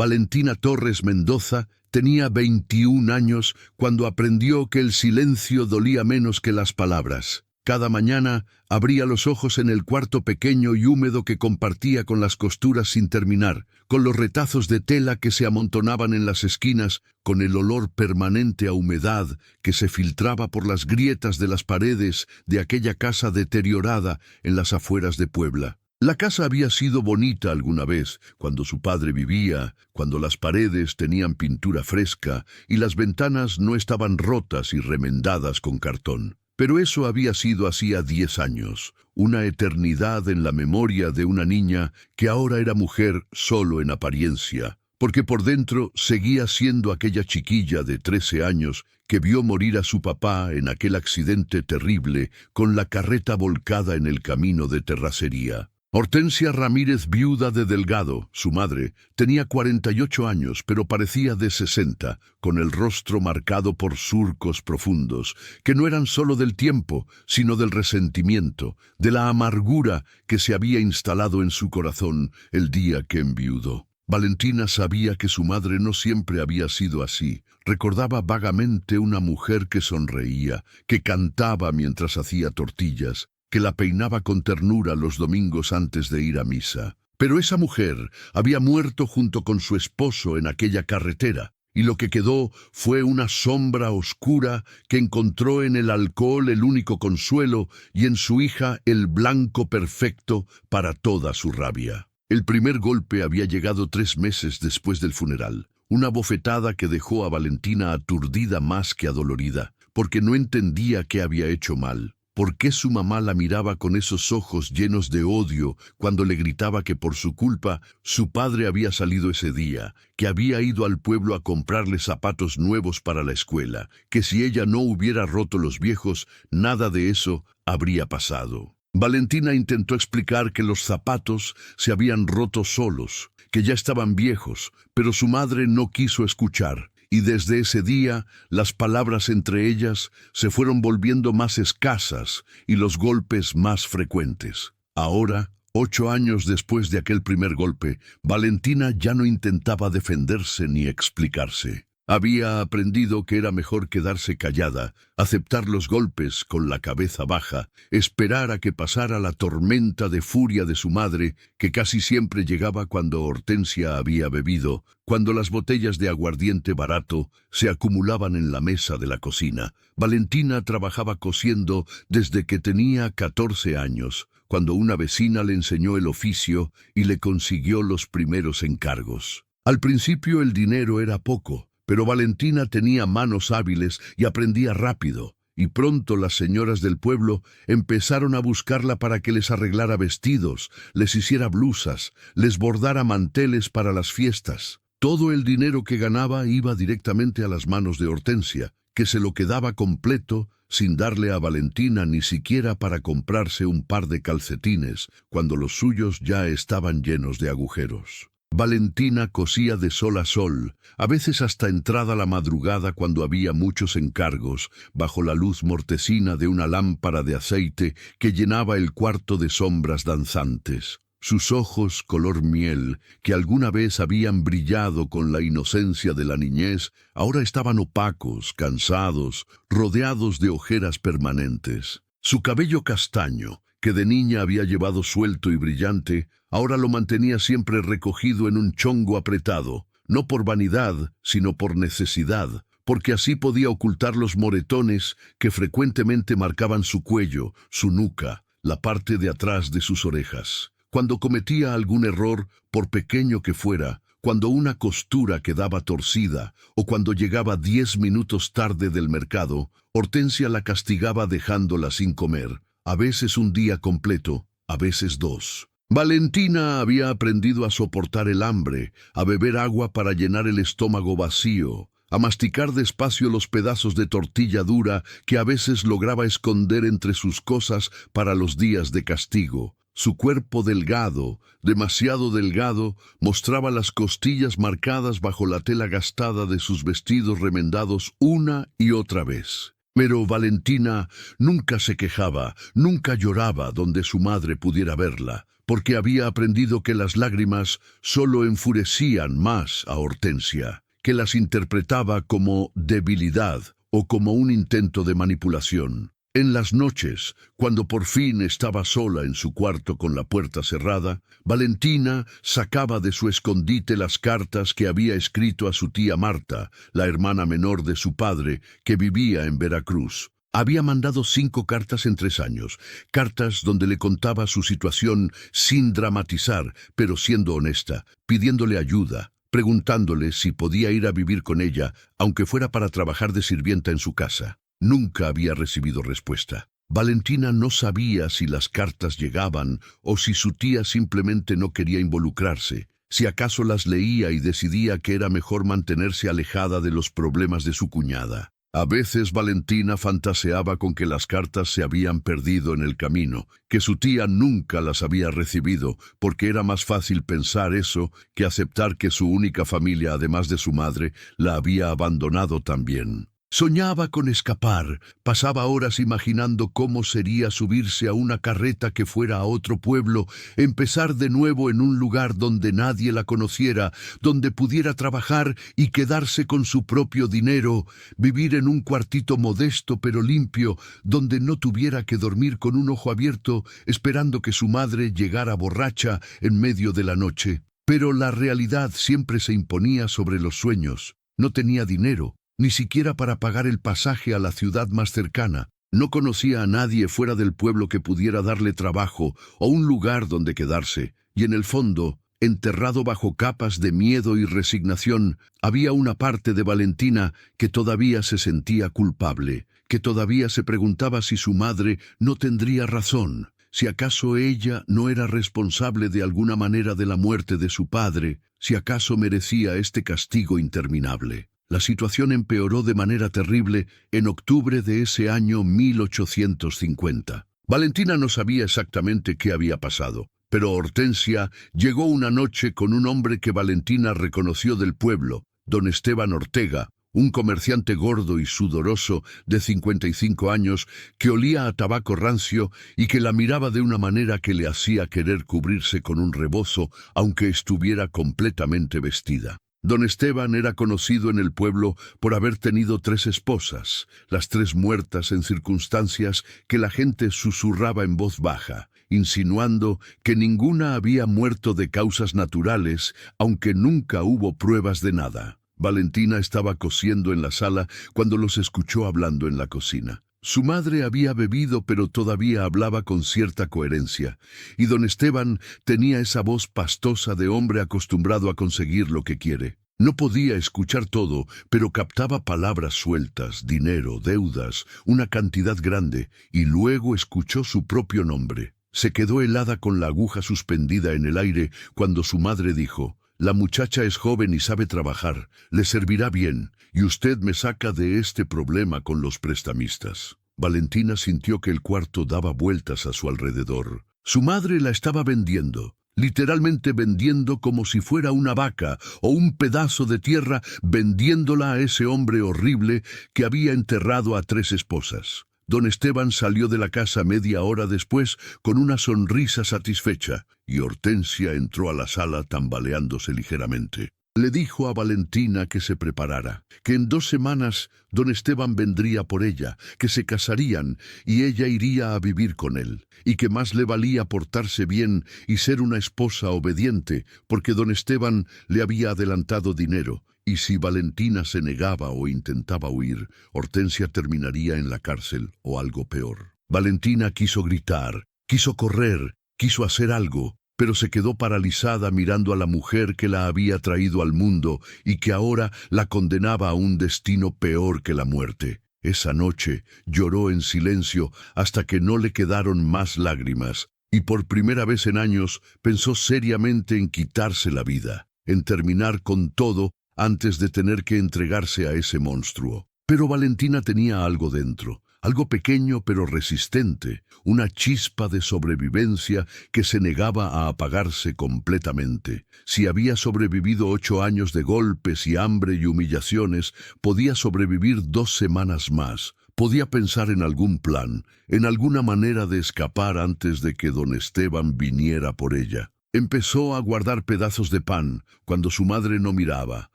Valentina Torres Mendoza tenía 21 años cuando aprendió que el silencio dolía menos que las palabras. Cada mañana abría los ojos en el cuarto pequeño y húmedo que compartía con las costuras sin terminar, con los retazos de tela que se amontonaban en las esquinas, con el olor permanente a humedad que se filtraba por las grietas de las paredes de aquella casa deteriorada en las afueras de Puebla. La casa había sido bonita alguna vez, cuando su padre vivía, cuando las paredes tenían pintura fresca y las ventanas no estaban rotas y remendadas con cartón. Pero eso había sido hacía 10 años, una eternidad en la memoria de una niña que ahora era mujer solo en apariencia, porque por dentro seguía siendo aquella chiquilla de 13 años que vio morir a su papá en aquel accidente terrible con la carreta volcada en el camino de terracería. Hortensia Ramírez, viuda de Delgado, su madre, tenía 48 años, pero parecía de 60, con el rostro marcado por surcos profundos, que no eran solo del tiempo, sino del resentimiento, de la amargura que se había instalado en su corazón el día que enviudó. Valentina sabía que su madre no siempre había sido así. Recordaba vagamente una mujer que sonreía, que cantaba mientras hacía tortillas, que la peinaba con ternura los domingos antes de ir a misa. Pero esa mujer había muerto junto con su esposo en aquella carretera, y lo que quedó fue una sombra oscura que encontró en el alcohol el único consuelo y en su hija el blanco perfecto para toda su rabia. El primer golpe había llegado 3 meses después del funeral, una bofetada que dejó a Valentina aturdida más que adolorida, porque no entendía qué había hecho mal. ¿Por qué su mamá la miraba con esos ojos llenos de odio cuando le gritaba que por su culpa su padre había salido ese día, que había ido al pueblo a comprarle zapatos nuevos para la escuela, que si ella no hubiera roto los viejos, nada de eso habría pasado? Valentina intentó explicar que los zapatos se habían roto solos, que ya estaban viejos, pero su madre no quiso escuchar. Y desde ese día, las palabras entre ellas se fueron volviendo más escasas y los golpes más frecuentes. Ahora, 8 años después de aquel primer golpe, Valentina ya no intentaba defenderse ni explicarse. Había aprendido que era mejor quedarse callada, aceptar los golpes con la cabeza baja, esperar a que pasara la tormenta de furia de su madre, que casi siempre llegaba cuando Hortensia había bebido, cuando las botellas de aguardiente barato se acumulaban en la mesa de la cocina. Valentina trabajaba cosiendo desde que tenía 14 años, cuando una vecina le enseñó el oficio y le consiguió los primeros encargos. Al principio el dinero era poco, pero Valentina tenía manos hábiles y aprendía rápido, y pronto las señoras del pueblo empezaron a buscarla para que les arreglara vestidos, les hiciera blusas, les bordara manteles para las fiestas. Todo el dinero que ganaba iba directamente a las manos de Hortensia, que se lo quedaba completo sin darle a Valentina ni siquiera para comprarse un par de calcetines, cuando los suyos ya estaban llenos de agujeros. Valentina cosía de sol a sol, a veces hasta entrada la madrugada cuando había muchos encargos, bajo la luz mortecina de una lámpara de aceite que llenaba el cuarto de sombras danzantes. Sus ojos color miel, que alguna vez habían brillado con la inocencia de la niñez, ahora estaban opacos, cansados, rodeados de ojeras permanentes. Su cabello castaño, que de niña había llevado suelto y brillante, ahora lo mantenía siempre recogido en un chongo apretado, no por vanidad, sino por necesidad, porque así podía ocultar los moretones que frecuentemente marcaban su cuello, su nuca, la parte de atrás de sus orejas. Cuando cometía algún error, por pequeño que fuera, cuando una costura quedaba torcida o cuando llegaba 10 minutos tarde del mercado, Hortensia la castigaba dejándola sin comer, a veces un día completo, a veces 2. Valentina había aprendido a soportar el hambre, a beber agua para llenar el estómago vacío, a masticar despacio los pedazos de tortilla dura que a veces lograba esconder entre sus cosas para los días de castigo. Su cuerpo delgado, demasiado delgado, mostraba las costillas marcadas bajo la tela gastada de sus vestidos remendados una y otra vez. Pero Valentina nunca se quejaba, nunca lloraba donde su madre pudiera verla, porque había aprendido que las lágrimas solo enfurecían más a Hortensia, que las interpretaba como debilidad o como un intento de manipulación. En las noches, cuando por fin estaba sola en su cuarto con la puerta cerrada, Valentina sacaba de su escondite las cartas que había escrito a su tía Marta, la hermana menor de su padre, que vivía en Veracruz. Había mandado 5 cartas en 3 años, cartas donde le contaba su situación sin dramatizar, pero siendo honesta, pidiéndole ayuda, preguntándole si podía ir a vivir con ella, aunque fuera para trabajar de sirvienta en su casa. Nunca había recibido respuesta. Valentina no sabía si las cartas llegaban o si su tía simplemente no quería involucrarse, si acaso las leía y decidía que era mejor mantenerse alejada de los problemas de su cuñada. A veces Valentina fantaseaba con que las cartas se habían perdido en el camino, que su tía nunca las había recibido, porque era más fácil pensar eso que aceptar que su única familia, además de su madre, la había abandonado también. Soñaba con escapar, pasaba horas imaginando cómo sería subirse a una carreta que fuera a otro pueblo, empezar de nuevo en un lugar donde nadie la conociera, donde pudiera trabajar y quedarse con su propio dinero, vivir en un cuartito modesto pero limpio, donde no tuviera que dormir con un ojo abierto, esperando que su madre llegara borracha en medio de la noche. Pero la realidad siempre se imponía sobre los sueños. No tenía dinero, ni siquiera para pagar el pasaje a la ciudad más cercana. No conocía a nadie fuera del pueblo que pudiera darle trabajo o un lugar donde quedarse, y en el fondo, enterrado bajo capas de miedo y resignación, había una parte de Valentina que todavía se sentía culpable, que todavía se preguntaba si su madre no tendría razón, si acaso ella no era responsable de alguna manera de la muerte de su padre, si acaso merecía este castigo interminable. La situación empeoró de manera terrible en octubre de ese año 1850. Valentina no sabía exactamente qué había pasado, pero Hortensia llegó una noche con un hombre que Valentina reconoció del pueblo, don Esteban Ortega, un comerciante gordo y sudoroso de 55 años que olía a tabaco rancio y que la miraba de una manera que le hacía querer cubrirse con un rebozo aunque estuviera completamente vestida. Don Esteban era conocido en el pueblo por haber tenido 3 esposas, las 3 muertas en circunstancias que la gente susurraba en voz baja, insinuando que ninguna había muerto de causas naturales, aunque nunca hubo pruebas de nada. Valentina estaba cosiendo en la sala cuando los escuchó hablando en la cocina. Su madre había bebido, pero todavía hablaba con cierta coherencia, y don Esteban tenía esa voz pastosa de hombre acostumbrado a conseguir lo que quiere. No podía escuchar todo, pero captaba palabras sueltas, dinero, deudas, una cantidad grande, y luego escuchó su propio nombre. Se quedó helada con la aguja suspendida en el aire cuando su madre dijo: «La muchacha es joven y sabe trabajar, le servirá bien, y usted me saca de este problema con los prestamistas». Valentina sintió que el cuarto daba vueltas a su alrededor. Su madre la estaba vendiendo, literalmente vendiendo como si fuera una vaca o un pedazo de tierra, vendiéndola a ese hombre horrible que había enterrado a 3 esposas. Don Esteban salió de la casa media hora después con una sonrisa satisfecha, y Hortensia entró a la sala tambaleándose ligeramente. Le dijo a Valentina que se preparara, que en 2 semanas don Esteban vendría por ella, que se casarían y ella iría a vivir con él, y que más le valía portarse bien y ser una esposa obediente, porque don Esteban le había adelantado dinero, y si Valentina se negaba o intentaba huir, Hortensia terminaría en la cárcel o algo peor. Valentina quiso gritar, quiso correr, quiso hacer algo, pero se quedó paralizada mirando a la mujer que la había traído al mundo y que ahora la condenaba a un destino peor que la muerte. Esa noche lloró en silencio hasta que no le quedaron más lágrimas, y por primera vez en años pensó seriamente en quitarse la vida, en terminar con todo antes de tener que entregarse a ese monstruo. Pero Valentina tenía algo dentro, algo pequeño pero resistente, una chispa de sobrevivencia que se negaba a apagarse completamente. Si había sobrevivido 8 años de golpes y hambre y humillaciones, podía sobrevivir 2 semanas más, Podía pensar en algún plan, en alguna manera de escapar antes de que don Esteban viniera por ella. Empezó a guardar pedazos de pan cuando su madre no miraba,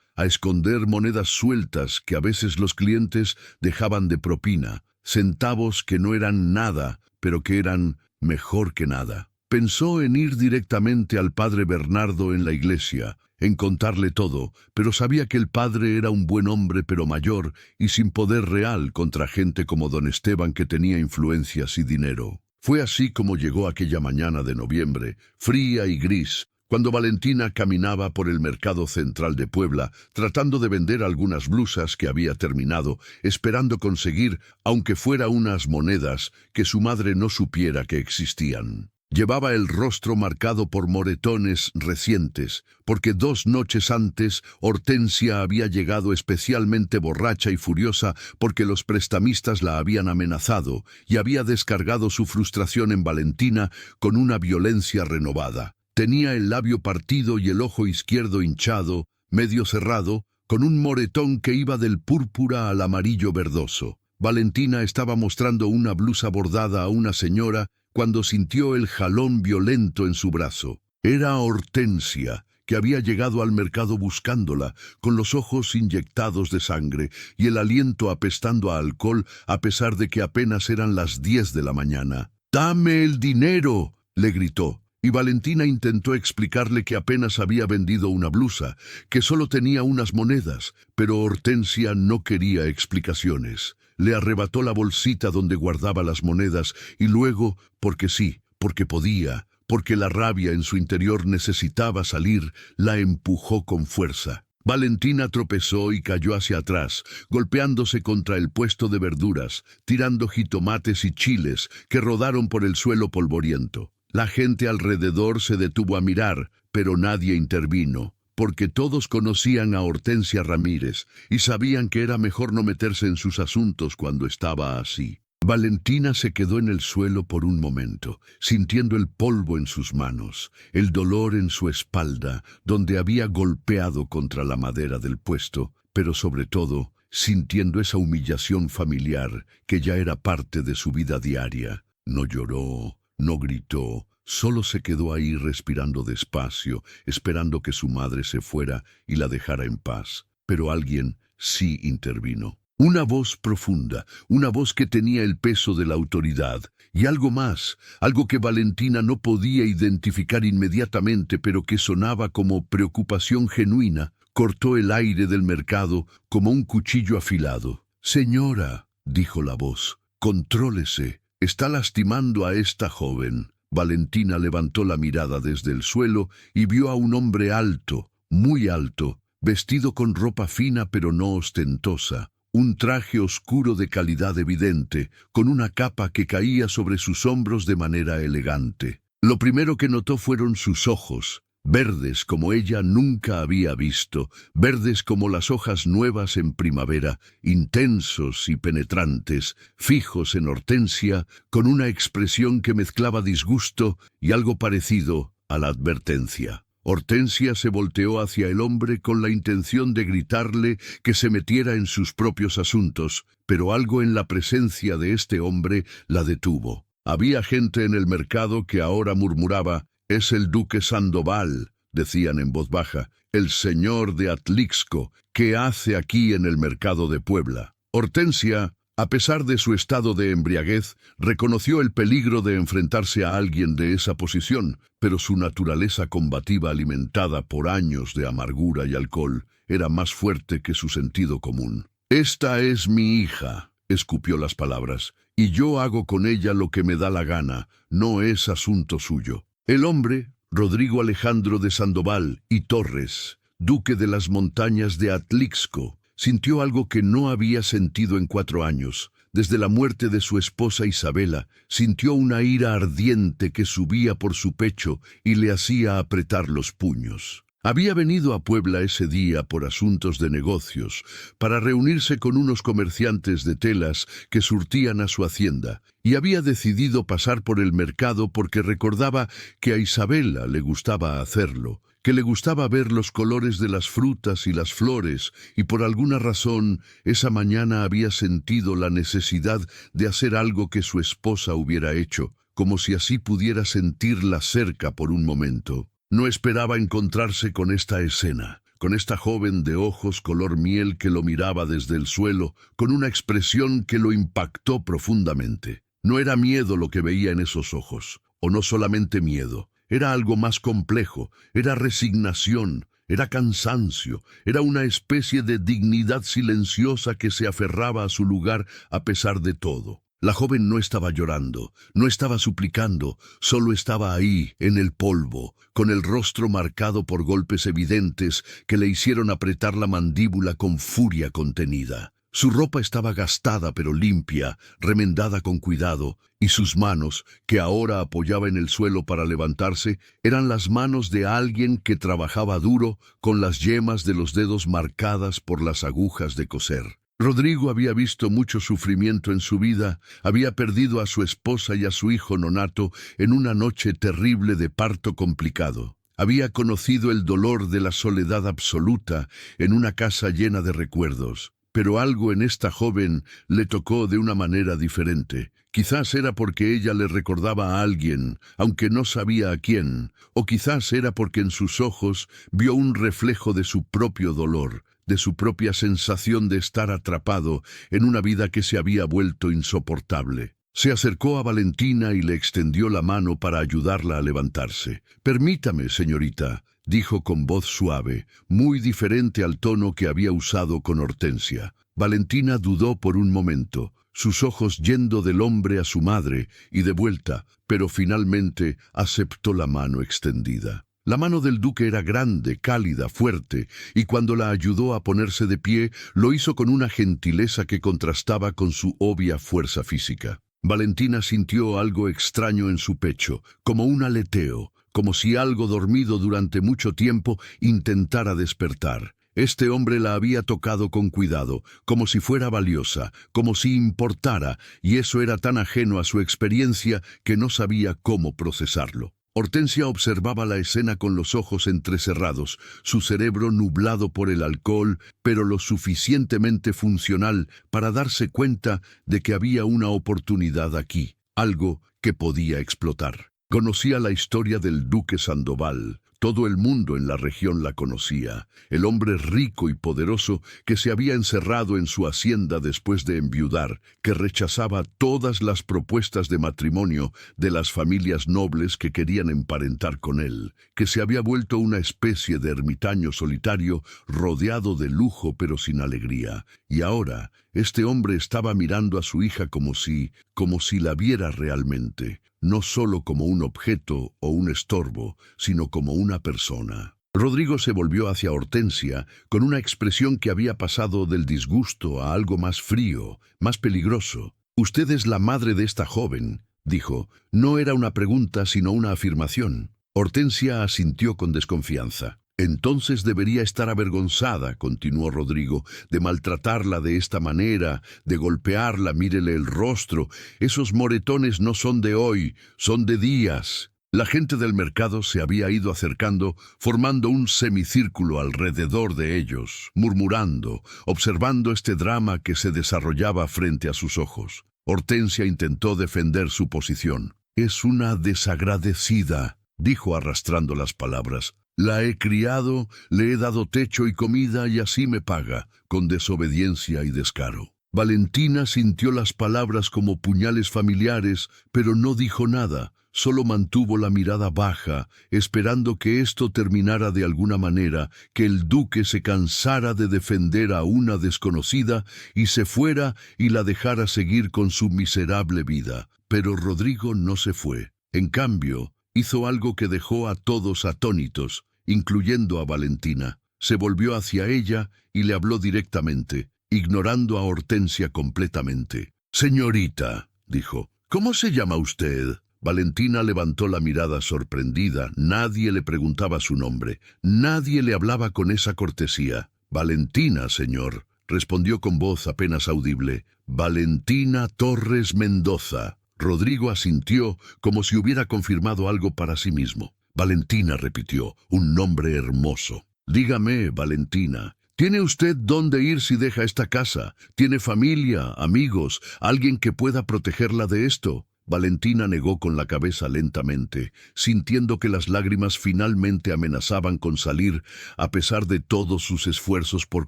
a esconder monedas sueltas que a veces los clientes dejaban de propina, centavos que no eran nada, pero que eran mejor que nada. Pensó en ir directamente al padre Bernardo en la iglesia, en contarle todo, pero sabía que el padre era un buen hombre pero mayor y sin poder real contra gente como don Esteban que tenía influencias y dinero. Fue así como llegó aquella mañana de noviembre, fría y gris, cuando Valentina caminaba por el mercado central de Puebla, tratando de vender algunas blusas que había terminado, esperando conseguir, aunque fuera unas monedas, que su madre no supiera que existían. Llevaba el rostro marcado por moretones recientes, porque 2 noches antes Hortensia había llegado especialmente borracha y furiosa porque los prestamistas la habían amenazado y había descargado su frustración en Valentina con una violencia renovada. Tenía el labio partido y el ojo izquierdo hinchado, medio cerrado, con un moretón que iba del púrpura al amarillo verdoso. Valentina estaba mostrando una blusa bordada a una señora cuando sintió el jalón violento en su brazo. Era Hortensia, que había llegado al mercado buscándola, con los ojos inyectados de sangre y el aliento apestando a alcohol a pesar de que apenas eran las 10 de la mañana. «¡Dame el dinero!», le gritó. Y Valentina intentó explicarle que apenas había vendido una blusa, que solo tenía unas monedas, pero Hortensia no quería explicaciones. Le arrebató la bolsita donde guardaba las monedas y luego, porque sí, porque podía, porque la rabia en su interior necesitaba salir, la empujó con fuerza. Valentina tropezó y cayó hacia atrás, golpeándose contra el puesto de verduras, tirando jitomates y chiles que rodaron por el suelo polvoriento. La gente alrededor se detuvo a mirar, pero nadie intervino, porque todos conocían a Hortensia Ramírez y sabían que era mejor no meterse en sus asuntos cuando estaba así. Valentina se quedó en el suelo por un momento, sintiendo el polvo en sus manos, el dolor en su espalda, donde había golpeado contra la madera del puesto, pero sobre todo, sintiendo esa humillación familiar que ya era parte de su vida diaria. No lloró. No gritó, solo se quedó ahí respirando despacio, esperando que su madre se fuera y la dejara en paz. Pero alguien sí intervino. Una voz profunda, una voz que tenía el peso de la autoridad, y algo más, algo que Valentina no podía identificar inmediatamente, pero que sonaba como preocupación genuina, cortó el aire del mercado como un cuchillo afilado. «Señora», dijo la voz, «contrólese. Está lastimando a esta joven». Valentina levantó la mirada desde el suelo y vio a un hombre alto, muy alto, vestido con ropa fina pero no ostentosa, un traje oscuro de calidad evidente, con una capa que caía sobre sus hombros de manera elegante. Lo primero que notó fueron sus ojos, verdes como ella nunca había visto, verdes como las hojas nuevas en primavera, intensos y penetrantes, fijos en Hortensia, con una expresión que mezclaba disgusto y algo parecido a la advertencia. Hortensia se volteó hacia el hombre con la intención de gritarle que se metiera en sus propios asuntos, pero algo en la presencia de este hombre la detuvo. Había gente en el mercado que ahora murmuraba: «Es el duque Sandoval», decían en voz baja, «el señor de Atlixco, ¿qué hace aquí en el mercado de Puebla?». Hortensia, a pesar de su estado de embriaguez, reconoció el peligro de enfrentarse a alguien de esa posición, pero su naturaleza combativa alimentada por años de amargura y alcohol era más fuerte que su sentido común. «Esta es mi hija», escupió las palabras, «y yo hago con ella lo que me da la gana, no es asunto suyo». El hombre, Rodrigo Alejandro de Sandoval y Torres, duque de las montañas de Atlixco, sintió algo que no había sentido en 4 años. Desde la muerte de su esposa Isabela, sintió una ira ardiente que subía por su pecho y le hacía apretar los puños. Había venido a Puebla ese día por asuntos de negocios, para reunirse con unos comerciantes de telas que surtían a su hacienda, y había decidido pasar por el mercado porque recordaba que a Isabela le gustaba hacerlo, que le gustaba ver los colores de las frutas y las flores, y por alguna razón esa mañana había sentido la necesidad de hacer algo que su esposa hubiera hecho, como si así pudiera sentirla cerca por un momento. No esperaba encontrarse con esta escena, con esta joven de ojos color miel que lo miraba desde el suelo, con una expresión que lo impactó profundamente. No era miedo lo que veía en esos ojos, o no solamente miedo, era algo más complejo, era resignación, era cansancio, era una especie de dignidad silenciosa que se aferraba a su lugar a pesar de todo. La joven no estaba llorando, no estaba suplicando, solo estaba ahí, en el polvo, con el rostro marcado por golpes evidentes que le hicieron apretar la mandíbula con furia contenida. Su ropa estaba gastada pero limpia, remendada con cuidado, y sus manos, que ahora apoyaba en el suelo para levantarse, eran las manos de alguien que trabajaba duro, con las yemas de los dedos marcadas por las agujas de coser. Rodrigo había visto mucho sufrimiento en su vida, había perdido a su esposa y a su hijo nonato en una noche terrible de parto complicado. Había conocido el dolor de la soledad absoluta en una casa llena de recuerdos. Pero algo en esta joven le tocó de una manera diferente. Quizás era porque ella le recordaba a alguien, aunque no sabía a quién, o quizás era porque en sus ojos vio un reflejo de su propio dolor, de su propia sensación de estar atrapado en una vida que se había vuelto insoportable. Se acercó a Valentina y le extendió la mano para ayudarla a levantarse. «Permítame, señorita», dijo con voz suave, muy diferente al tono que había usado con Hortensia. Valentina dudó por un momento, sus ojos yendo del hombre a su madre y de vuelta, pero finalmente aceptó la mano extendida. La mano del duque era grande, cálida, fuerte, y cuando la ayudó a ponerse de pie, lo hizo con una gentileza que contrastaba con su obvia fuerza física. Valentina sintió algo extraño en su pecho, como un aleteo, como si algo dormido durante mucho tiempo intentara despertar. Este hombre la había tocado con cuidado, como si fuera valiosa, como si importara, y eso era tan ajeno a su experiencia que no sabía cómo procesarlo. Hortensia observaba la escena con los ojos entrecerrados, su cerebro nublado por el alcohol, pero lo suficientemente funcional para darse cuenta de que había una oportunidad aquí, algo que podía explotar. Conocía la historia del duque Sandoval. Todo el mundo en la región la conocía, el hombre rico y poderoso que se había encerrado en su hacienda después de enviudar, que rechazaba todas las propuestas de matrimonio de las familias nobles que querían emparentar con él, que se había vuelto una especie de ermitaño solitario rodeado de lujo pero sin alegría. Y ahora, este hombre estaba mirando a su hija como si la viera realmente, no solo como un objeto o un estorbo, sino como una persona. Rodrigo se volvió hacia Hortensia con una expresión que había pasado del disgusto a algo más frío, más peligroso. «Usted es la madre de esta joven», dijo. No era una pregunta, sino una afirmación. Hortensia asintió con desconfianza. «Entonces debería estar avergonzada», continuó Rodrigo, «de maltratarla de esta manera, de golpearla, mírele el rostro. Esos moretones no son de hoy, son de días». La gente del mercado se había ido acercando, formando un semicírculo alrededor de ellos, murmurando, observando este drama que se desarrollaba frente a sus ojos. Hortensia intentó defender su posición. «Es una desagradecida», dijo arrastrando las palabras. «La he criado, le he dado techo y comida y así me paga, con desobediencia y descaro». Valentina sintió las palabras como puñales familiares, pero no dijo nada, solo mantuvo la mirada baja, esperando que esto terminara de alguna manera, que el duque se cansara de defender a una desconocida y se fuera y la dejara seguir con su miserable vida. Pero Rodrigo no se fue. En cambio, hizo algo que dejó a todos atónitos, incluyendo a Valentina. Se volvió hacia ella y le habló directamente, ignorando a Hortensia completamente. «Señorita», dijo, «¿cómo se llama usted?» Valentina levantó la mirada sorprendida. Nadie le preguntaba su nombre. Nadie le hablaba con esa cortesía. «Valentina, señor», respondió con voz apenas audible. «Valentina Torres Mendoza». Rodrigo asintió como si hubiera confirmado algo para sí mismo. Valentina repitió, un nombre hermoso. Dígame, Valentina, ¿tiene usted dónde ir si deja esta casa? ¿Tiene familia, amigos, alguien que pueda protegerla de esto? Valentina negó con la cabeza lentamente, sintiendo que las lágrimas finalmente amenazaban con salir, a pesar de todos sus esfuerzos por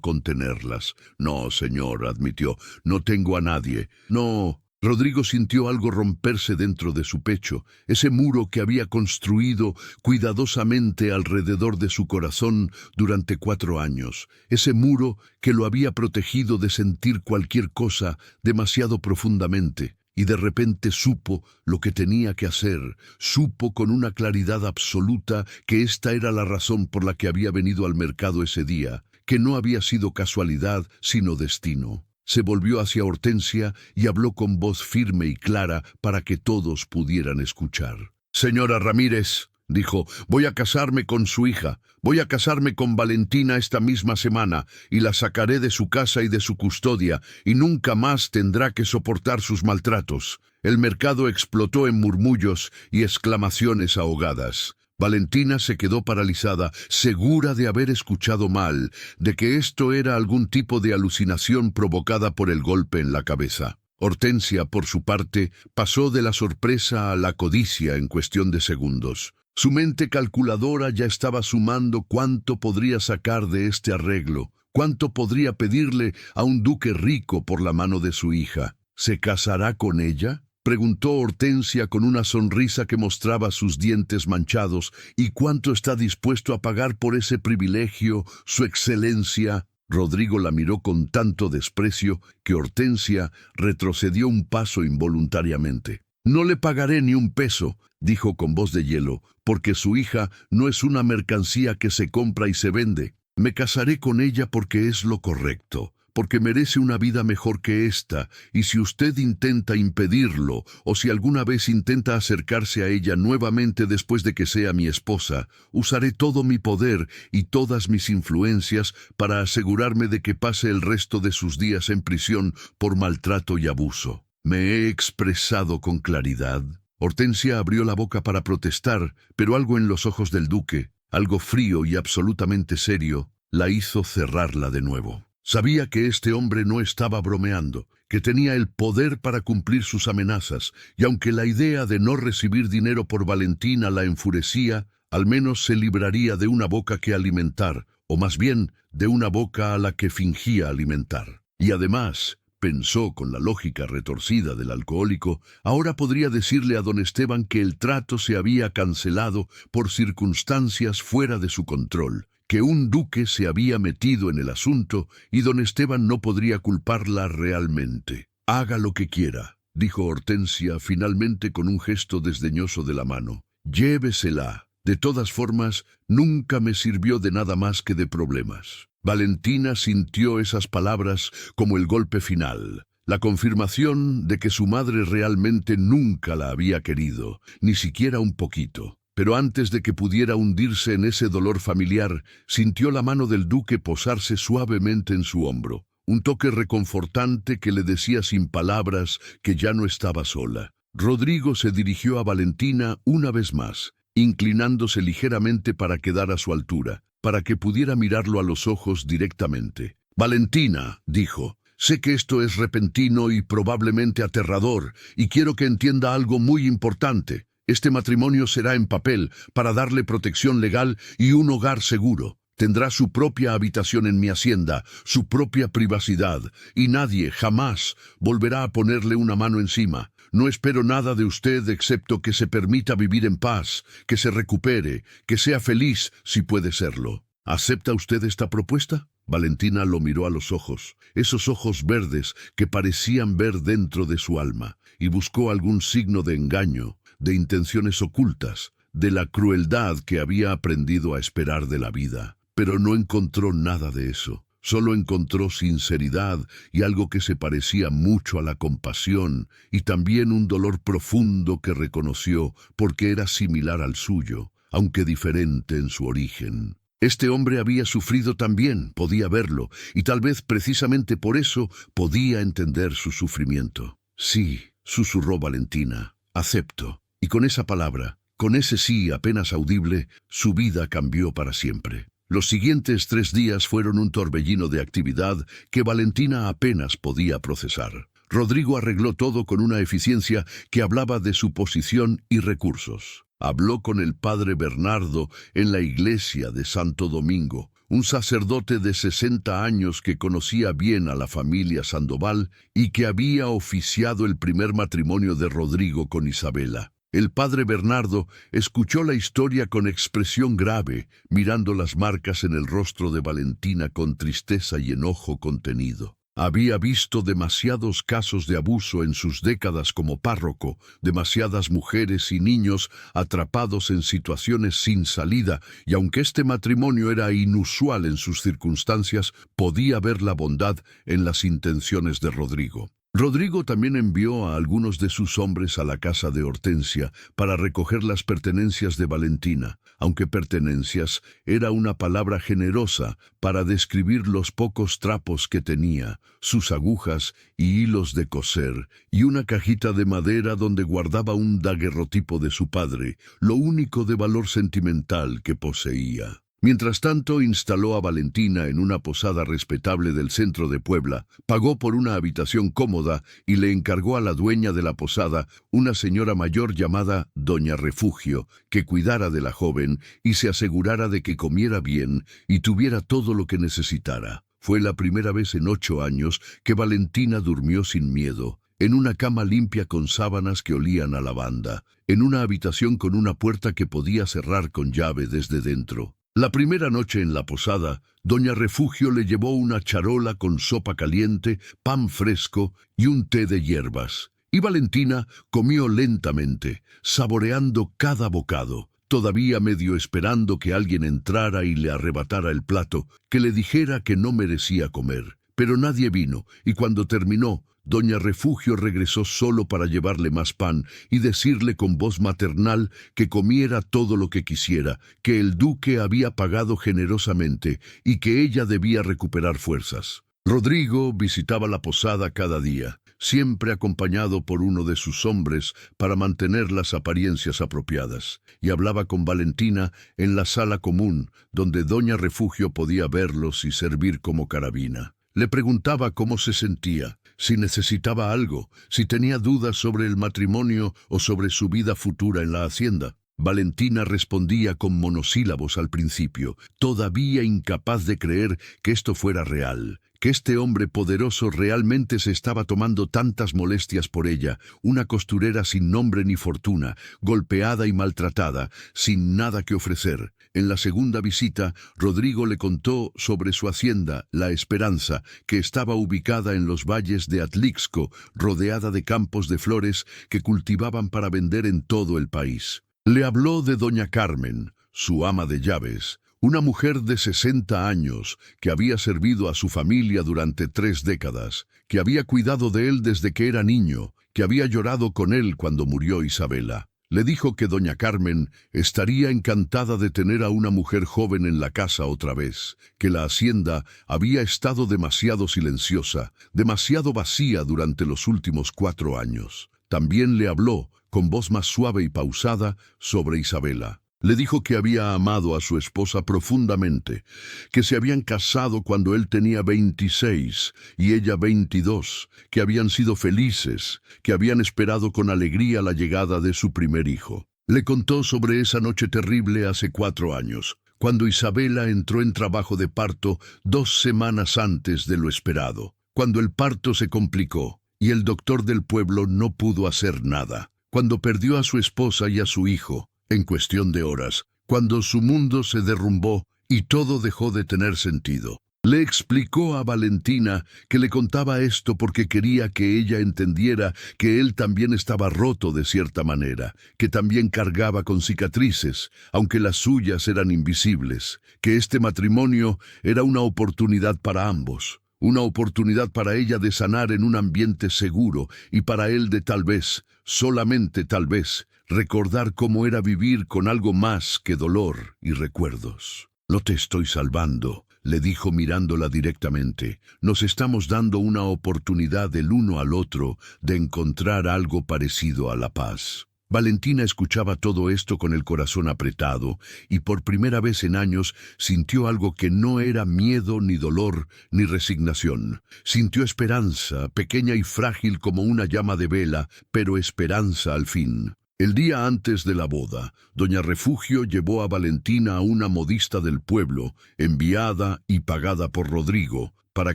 contenerlas. No, señor, admitió, no tengo a nadie. No. Rodrigo sintió algo romperse dentro de su pecho, ese muro que había construido cuidadosamente alrededor de su corazón durante 4 años, ese muro que lo había protegido de sentir cualquier cosa demasiado profundamente. Y de repente supo lo que tenía que hacer, supo con una claridad absoluta que esta era la razón por la que había venido al mercado ese día, que no había sido casualidad, sino destino. Se volvió hacia Hortensia y habló con voz firme y clara para que todos pudieran escuchar. «Señora Ramírez», dijo, «voy a casarme con su hija, voy a casarme con Valentina esta misma semana y la sacaré de su casa y de su custodia y nunca más tendrá que soportar sus maltratos». El mercado explotó en murmullos y exclamaciones ahogadas. Valentina se quedó paralizada, segura de haber escuchado mal, de que esto era algún tipo de alucinación provocada por el golpe en la cabeza. Hortensia, por su parte, pasó de la sorpresa a la codicia en cuestión de segundos. Su mente calculadora ya estaba sumando cuánto podría sacar de este arreglo, cuánto podría pedirle a un duque rico por la mano de su hija. ¿Se casará con ella?, preguntó Hortensia con una sonrisa que mostraba sus dientes manchados. ¿Y cuánto está dispuesto a pagar por ese privilegio, su excelencia? Rodrigo la miró con tanto desprecio que Hortensia retrocedió un paso involuntariamente. «No le pagaré ni un peso», dijo con voz de hielo, «porque su hija no es una mercancía que se compra y se vende. Me casaré con ella porque es lo correcto, porque merece una vida mejor que esta, y si usted intenta impedirlo, o si alguna vez intenta acercarse a ella nuevamente después de que sea mi esposa, usaré todo mi poder y todas mis influencias para asegurarme de que pase el resto de sus días en prisión por maltrato y abuso. ¿Me he expresado con claridad?». Hortensia abrió la boca para protestar, pero algo en los ojos del duque, algo frío y absolutamente serio, la hizo cerrarla de nuevo. Sabía que este hombre no estaba bromeando, que tenía el poder para cumplir sus amenazas, y aunque la idea de no recibir dinero por Valentina la enfurecía, al menos se libraría de una boca que alimentar, o más bien, de una boca a la que fingía alimentar. Y además, pensó con la lógica retorcida del alcohólico, ahora podría decirle a don Esteban que el trato se había cancelado por circunstancias fuera de su control, que un duque se había metido en el asunto y don Esteban no podría culparla realmente. «Haga lo que quiera», dijo Hortensia finalmente con un gesto desdeñoso de la mano. «Llévesela. De todas formas, nunca me sirvió de nada más que de problemas». Valentina sintió esas palabras como el golpe final, la confirmación de que su madre realmente nunca la había querido, ni siquiera un poquito. Pero antes de que pudiera hundirse en ese dolor familiar, sintió la mano del duque posarse suavemente en su hombro, un toque reconfortante que le decía sin palabras que ya no estaba sola. Rodrigo se dirigió a Valentina una vez más, inclinándose ligeramente para quedar a su altura, para que pudiera mirarlo a los ojos directamente. «Valentina», dijo, «sé que esto es repentino y probablemente aterrador, y quiero que entienda algo muy importante. Este matrimonio será en papel, para darle protección legal y un hogar seguro. Tendrá su propia habitación en mi hacienda, su propia privacidad, y nadie, jamás, volverá a ponerle una mano encima. No espero nada de usted excepto que se permita vivir en paz, que se recupere, que sea feliz si puede serlo. ¿Acepta usted esta propuesta?». Valentina lo miró a los ojos, esos ojos verdes que parecían ver dentro de su alma, y buscó algún signo de engaño, de intenciones ocultas, de la crueldad que había aprendido a esperar de la vida. Pero no encontró nada de eso. Solo encontró sinceridad y algo que se parecía mucho a la compasión, y también un dolor profundo que reconoció porque era similar al suyo, aunque diferente en su origen. Este hombre había sufrido también, podía verlo, y tal vez precisamente por eso podía entender su sufrimiento. «Sí», susurró Valentina, «acepto». Y con esa palabra, Con ese sí apenas audible, su vida cambió para siempre. Los siguientes 3 días fueron un torbellino de actividad que Valentina apenas podía procesar. Rodrigo arregló todo con una eficiencia que hablaba de su posición y recursos. Habló con el padre Bernardo en la iglesia de Santo Domingo, un sacerdote de 60 años que conocía bien a la familia Sandoval y que había oficiado el primer matrimonio de Rodrigo con Isabela. El padre Bernardo escuchó la historia con expresión grave, mirando las marcas en el rostro de Valentina con tristeza y enojo contenido. Había visto demasiados casos de abuso en sus décadas como párroco, demasiadas mujeres y niños atrapados en situaciones sin salida, y aunque este matrimonio era inusual en sus circunstancias, podía ver la bondad en las intenciones de Rodrigo. Rodrigo también envió a algunos de sus hombres a la casa de Hortensia para recoger las pertenencias de Valentina, aunque pertenencias era una palabra generosa para describir los pocos trapos que tenía, sus agujas y hilos de coser, y una cajita de madera donde guardaba un daguerrotipo de su padre, lo único de valor sentimental que poseía. Mientras tanto, instaló a Valentina en una posada respetable del centro de Puebla, pagó por una habitación cómoda y le encargó a la dueña de la posada, una señora mayor llamada Doña Refugio, que cuidara de la joven y se asegurara de que comiera bien y tuviera todo lo que necesitara. Fue la primera vez en 8 años que Valentina durmió sin miedo, en una cama limpia con sábanas que olían a lavanda, en una habitación con una puerta que podía cerrar con llave desde dentro. La primera noche en la posada, Doña Refugio le llevó una charola con sopa caliente, pan fresco y un té de hierbas. Y Valentina comió lentamente, saboreando cada bocado, todavía medio esperando que alguien entrara y le arrebatara el plato, que le dijera que no merecía comer. Pero nadie vino, y cuando terminó, Doña Refugio regresó solo para llevarle más pan y decirle con voz maternal que comiera todo lo que quisiera, que el duque había pagado generosamente y que ella debía recuperar fuerzas. Rodrigo visitaba la posada cada día, siempre acompañado por uno de sus hombres para mantener las apariencias apropiadas, y hablaba con Valentina en la sala común, donde Doña Refugio podía verlos y servir como carabina. Le preguntaba cómo se sentía, si necesitaba algo, si tenía dudas sobre el matrimonio o sobre su vida futura en la hacienda. Valentina respondía con monosílabos al principio, todavía incapaz de creer que esto fuera real, que este hombre poderoso realmente se estaba tomando tantas molestias por ella, una costurera sin nombre ni fortuna, golpeada y maltratada, sin nada que ofrecer. En la segunda visita, Rodrigo le contó sobre su hacienda, La Esperanza, que estaba ubicada en los valles de Atlixco, rodeada de campos de flores que cultivaban para vender en todo el país. Le habló de doña Carmen, su ama de llaves, una mujer de 60 años que había servido a su familia durante 3 décadas, que había cuidado de él desde que era niño, que había llorado con él cuando murió Isabela. Le dijo que doña Carmen estaría encantada de tener a una mujer joven en la casa otra vez, que la hacienda había estado demasiado silenciosa, demasiado vacía durante los últimos 4 años. También le habló, con voz más suave y pausada, sobre Isabela. Le dijo que había amado a su esposa profundamente, que se habían casado cuando él tenía 26 y ella 22, que habían sido felices, que habían esperado con alegría la llegada de su primer hijo. Le contó sobre esa noche terrible hace 4 años, cuando Isabela entró en trabajo de parto 2 semanas antes de lo esperado, cuando el parto se complicó y el doctor del pueblo no pudo hacer nada, cuando perdió a su esposa y a su hijo, en cuestión de horas, cuando su mundo se derrumbó y todo dejó de tener sentido. Le explicó a Valentina que le contaba esto porque quería que ella entendiera que él también estaba roto de cierta manera, que también cargaba con cicatrices, aunque las suyas eran invisibles, que este matrimonio era una oportunidad para ambos, una oportunidad para ella de sanar en un ambiente seguro y para él de tal vez, solamente tal vez, recordar cómo era vivir con algo más que dolor y recuerdos. No te estoy salvando, le dijo mirándola directamente. Nos estamos dando una oportunidad el uno al otro de encontrar algo parecido a la paz. Valentina escuchaba todo esto con el corazón apretado y por primera vez en años sintió algo que no era miedo, ni dolor, ni resignación. Sintió esperanza, pequeña y frágil como una llama de vela, pero esperanza al fin. El día antes de la boda, doña Refugio llevó a Valentina a una modista del pueblo, enviada y pagada por Rodrigo, para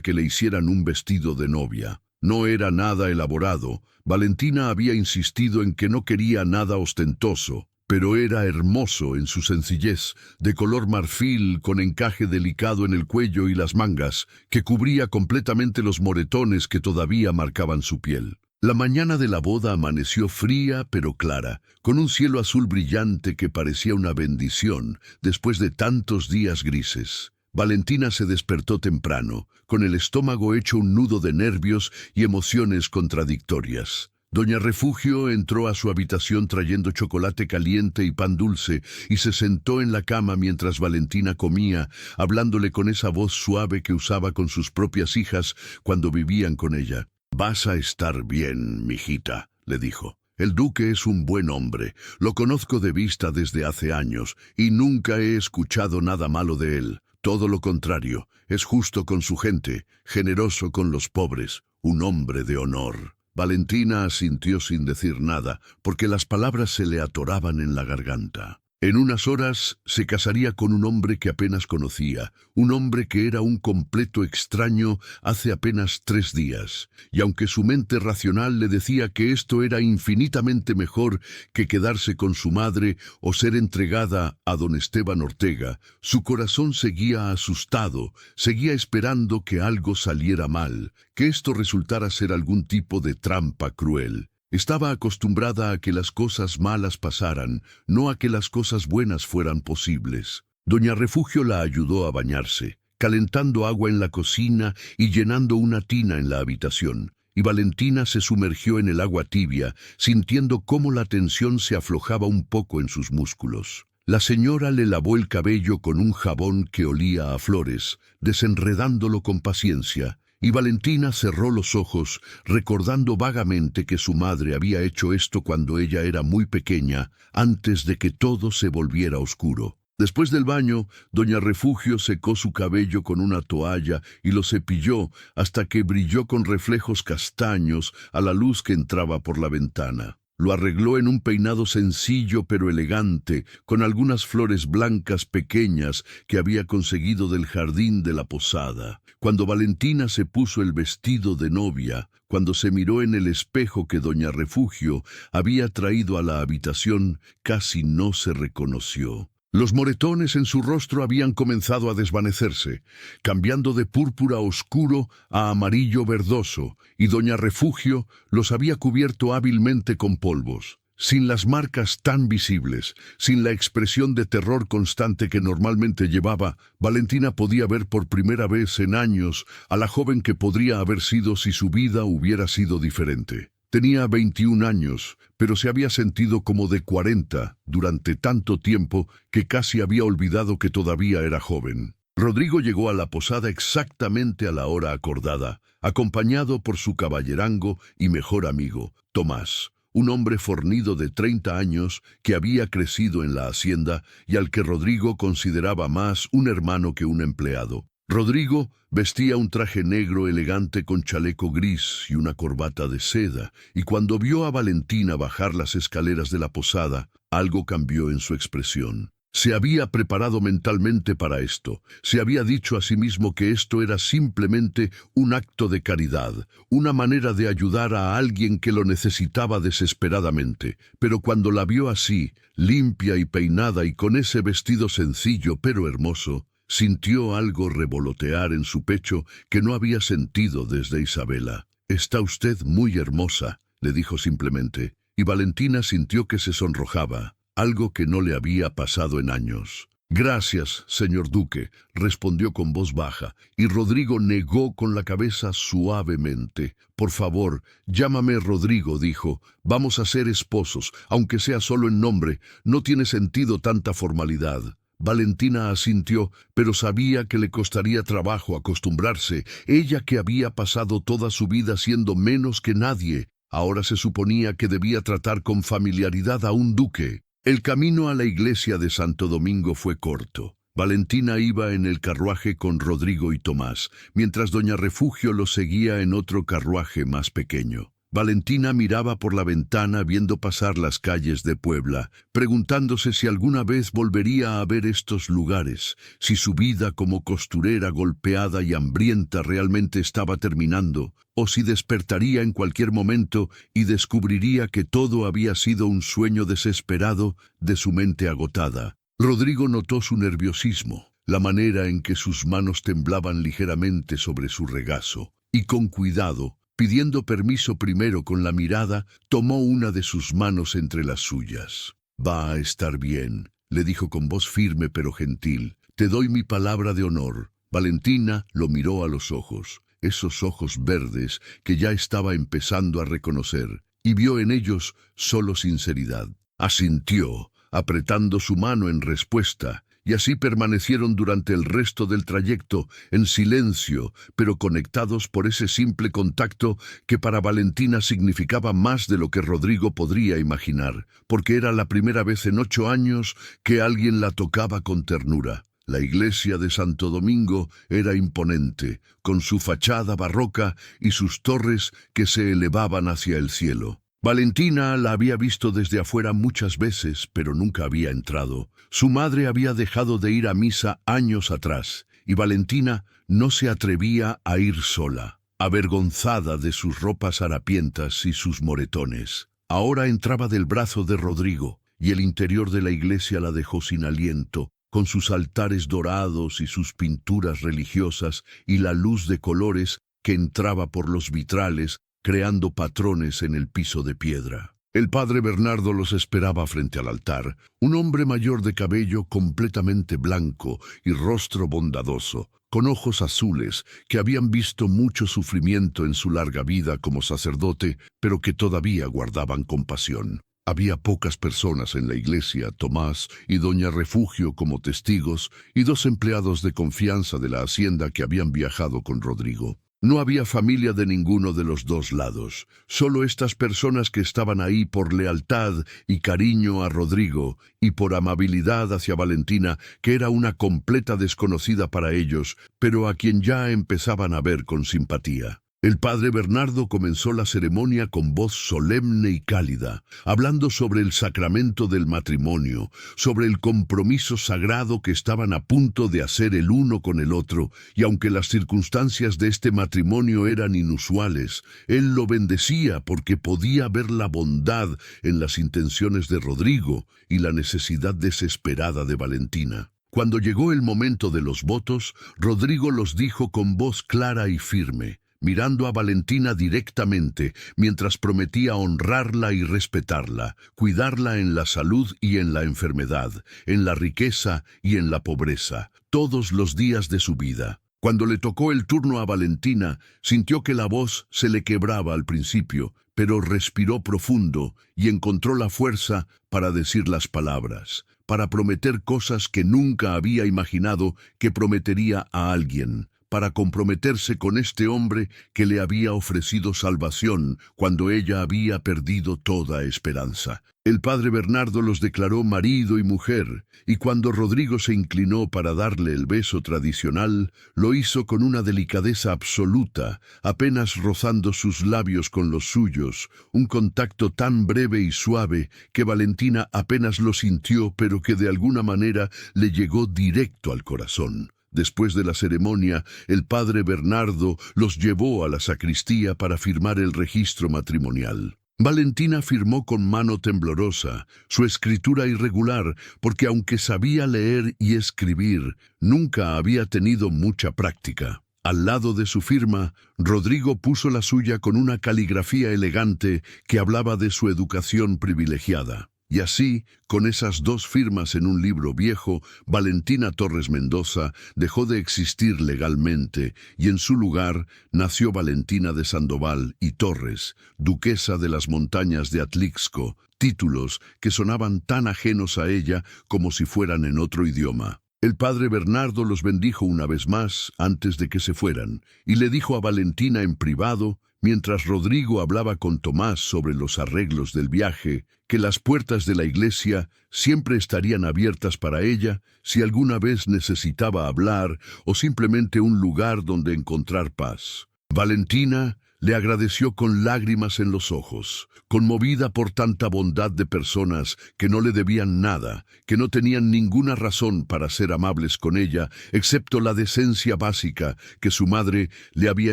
que le hicieran un vestido de novia. No era nada elaborado. Valentina había insistido en que no quería nada ostentoso, pero era hermoso en su sencillez, de color marfil con encaje delicado en el cuello y las mangas, que cubría completamente los moretones que todavía marcaban su piel. La mañana de la boda amaneció fría pero clara, con un cielo azul brillante que parecía una bendición después de tantos días grises. Valentina se despertó temprano, con el estómago hecho un nudo de nervios y emociones contradictorias. Doña Refugio entró a su habitación trayendo chocolate caliente y pan dulce y se sentó en la cama mientras Valentina comía, hablándole con esa voz suave que usaba con sus propias hijas cuando vivían con ella. «Vas a estar bien, mijita», le dijo. «El duque es un buen hombre. Lo conozco de vista desde hace años y nunca he escuchado nada malo de él. Todo lo contrario, es justo con su gente, generoso con los pobres, un hombre de honor». Valentina asintió sin decir nada, porque las palabras se le atoraban en la garganta. En unas horas se casaría con un hombre que apenas conocía, un hombre que era un completo extraño hace apenas 3 días, y aunque su mente racional le decía que esto era infinitamente mejor que quedarse con su madre o ser entregada a don Esteban Ortega, su corazón seguía asustado, seguía esperando que algo saliera mal, que esto resultara ser algún tipo de trampa cruel. Estaba acostumbrada a que las cosas malas pasaran, no a que las cosas buenas fueran posibles. Doña Refugio la ayudó a bañarse, calentando agua en la cocina y llenando una tina en la habitación, y Valentina se sumergió en el agua tibia, sintiendo cómo la tensión se aflojaba un poco en sus músculos. La señora le lavó el cabello con un jabón que olía a flores, desenredándolo con paciencia, y Valentina cerró los ojos, recordando vagamente que su madre había hecho esto cuando ella era muy pequeña, antes de que todo se volviera oscuro. Después del baño, doña Refugio secó su cabello con una toalla y lo cepilló hasta que brilló con reflejos castaños a la luz que entraba por la ventana. Lo arregló en un peinado sencillo pero elegante, con algunas flores blancas pequeñas que había conseguido del jardín de la posada. Cuando Valentina se puso el vestido de novia, cuando se miró en el espejo que doña Refugio había traído a la habitación, casi no se reconoció. Los moretones en su rostro habían comenzado a desvanecerse, cambiando de púrpura oscuro a amarillo verdoso, y doña Refugio los había cubierto hábilmente con polvos. Sin las marcas tan visibles, sin la expresión de terror constante que normalmente llevaba, Valentina podía ver por primera vez en años a la joven que podría haber sido si su vida hubiera sido diferente. Tenía 21 años, pero se había sentido como de 40 durante tanto tiempo que casi había olvidado que todavía era joven. Rodrigo llegó a la posada exactamente a la hora acordada, acompañado por su caballerango y mejor amigo, Tomás, un hombre fornido de 30 años que había crecido en la hacienda y al que Rodrigo consideraba más un hermano que un empleado. Rodrigo vestía un traje negro elegante con chaleco gris y una corbata de seda, y cuando vio a Valentina bajar las escaleras de la posada, algo cambió en su expresión. Se había preparado mentalmente para esto, se había dicho a sí mismo que esto era simplemente un acto de caridad, una manera de ayudar a alguien que lo necesitaba desesperadamente, pero cuando la vio así, limpia y peinada y con ese vestido sencillo pero hermoso, sintió algo revolotear en su pecho que no había sentido desde Isabela. «Está usted muy hermosa», le dijo simplemente, y Valentina sintió que se sonrojaba, algo que no le había pasado en años. «Gracias, señor duque», respondió con voz baja, y Rodrigo negó con la cabeza suavemente. «Por favor, llámame Rodrigo», dijo. «Vamos a ser esposos, aunque sea solo en nombre. No tiene sentido tanta formalidad». Valentina asintió, pero sabía que le costaría trabajo acostumbrarse, ella que había pasado toda su vida siendo menos que nadie. Ahora se suponía que debía tratar con familiaridad a un duque. El camino a la iglesia de Santo Domingo fue corto. Valentina iba en el carruaje con Rodrigo y Tomás, mientras doña Refugio los seguía en otro carruaje más pequeño. Valentina miraba por la ventana viendo pasar las calles de Puebla, preguntándose si alguna vez volvería a ver estos lugares, si su vida como costurera golpeada y hambrienta realmente estaba terminando, o si despertaría en cualquier momento y descubriría que todo había sido un sueño desesperado de su mente agotada. Rodrigo notó su nerviosismo, la manera en que sus manos temblaban ligeramente sobre su regazo, y con cuidado, pidiendo permiso primero con la mirada, tomó una de sus manos entre las suyas. «Va a estar bien», le dijo con voz firme pero gentil. «Te doy mi palabra de honor». Valentina lo miró a los ojos, esos ojos verdes que ya estaba empezando a reconocer, y vio en ellos solo sinceridad. Asintió, apretando su mano en respuesta, y así permanecieron durante el resto del trayecto, en silencio, pero conectados por ese simple contacto que para Valentina significaba más de lo que Rodrigo podría imaginar, porque era la primera vez en 8 años que alguien la tocaba con ternura. La iglesia de Santo Domingo era imponente, con su fachada barroca y sus torres que se elevaban hacia el cielo. Valentina la había visto desde afuera muchas veces, pero nunca había entrado. Su madre había dejado de ir a misa años atrás, y Valentina no se atrevía a ir sola, avergonzada de sus ropas harapientas y sus moretones. Ahora entraba del brazo de Rodrigo, y el interior de la iglesia la dejó sin aliento, con sus altares dorados y sus pinturas religiosas y la luz de colores que entraba por los vitrales, creando patrones en el piso de piedra. El padre Bernardo los esperaba frente al altar, un hombre mayor de cabello completamente blanco y rostro bondadoso, con ojos azules que habían visto mucho sufrimiento en su larga vida como sacerdote, pero que todavía guardaban compasión. Había pocas personas en la iglesia, Tomás y doña Refugio como testigos, y 2 empleados de confianza de la hacienda que habían viajado con Rodrigo. No había familia de ninguno de los 2 lados, solo estas personas que estaban ahí por lealtad y cariño a Rodrigo y por amabilidad hacia Valentina, que era una completa desconocida para ellos, pero a quien ya empezaban a ver con simpatía. El padre Bernardo comenzó la ceremonia con voz solemne y cálida, hablando sobre el sacramento del matrimonio, sobre el compromiso sagrado que estaban a punto de hacer el uno con el otro, y aunque las circunstancias de este matrimonio eran inusuales, él lo bendecía porque podía ver la bondad en las intenciones de Rodrigo y la necesidad desesperada de Valentina. Cuando llegó el momento de los votos, Rodrigo los dijo con voz clara y firme, mirando a Valentina directamente, mientras prometía honrarla y respetarla, cuidarla en la salud y en la enfermedad, en la riqueza y en la pobreza, todos los días de su vida. Cuando le tocó el turno a Valentina, sintió que la voz se le quebraba al principio, pero respiró profundo y encontró la fuerza para decir las palabras, para prometer cosas que nunca había imaginado que prometería a alguien, para comprometerse con este hombre que le había ofrecido salvación cuando ella había perdido toda esperanza. El padre Bernardo los declaró marido y mujer, y cuando Rodrigo se inclinó para darle el beso tradicional, lo hizo con una delicadeza absoluta, apenas rozando sus labios con los suyos, un contacto tan breve y suave que Valentina apenas lo sintió, pero que de alguna manera le llegó directo al corazón. Después de la ceremonia, el padre Bernardo los llevó a la sacristía para firmar el registro matrimonial. Valentina firmó con mano temblorosa, su escritura irregular, porque aunque sabía leer y escribir, nunca había tenido mucha práctica. Al lado de su firma, Rodrigo puso la suya con una caligrafía elegante que hablaba de su educación privilegiada. Y así, con esas 2 firmas en un libro viejo, Valentina Torres Mendoza dejó de existir legalmente y en su lugar nació Valentina de Sandoval y Torres, duquesa de las montañas de Atlixco, títulos que sonaban tan ajenos a ella como si fueran en otro idioma. El padre Bernardo los bendijo una vez más antes de que se fueran, y le dijo a Valentina en privado, mientras Rodrigo hablaba con Tomás sobre los arreglos del viaje, que las puertas de la iglesia siempre estarían abiertas para ella si alguna vez necesitaba hablar o simplemente un lugar donde encontrar paz. Valentina le agradeció con lágrimas en los ojos, conmovida por tanta bondad de personas que no le debían nada, que no tenían ninguna razón para ser amables con ella, excepto la decencia básica que su madre le había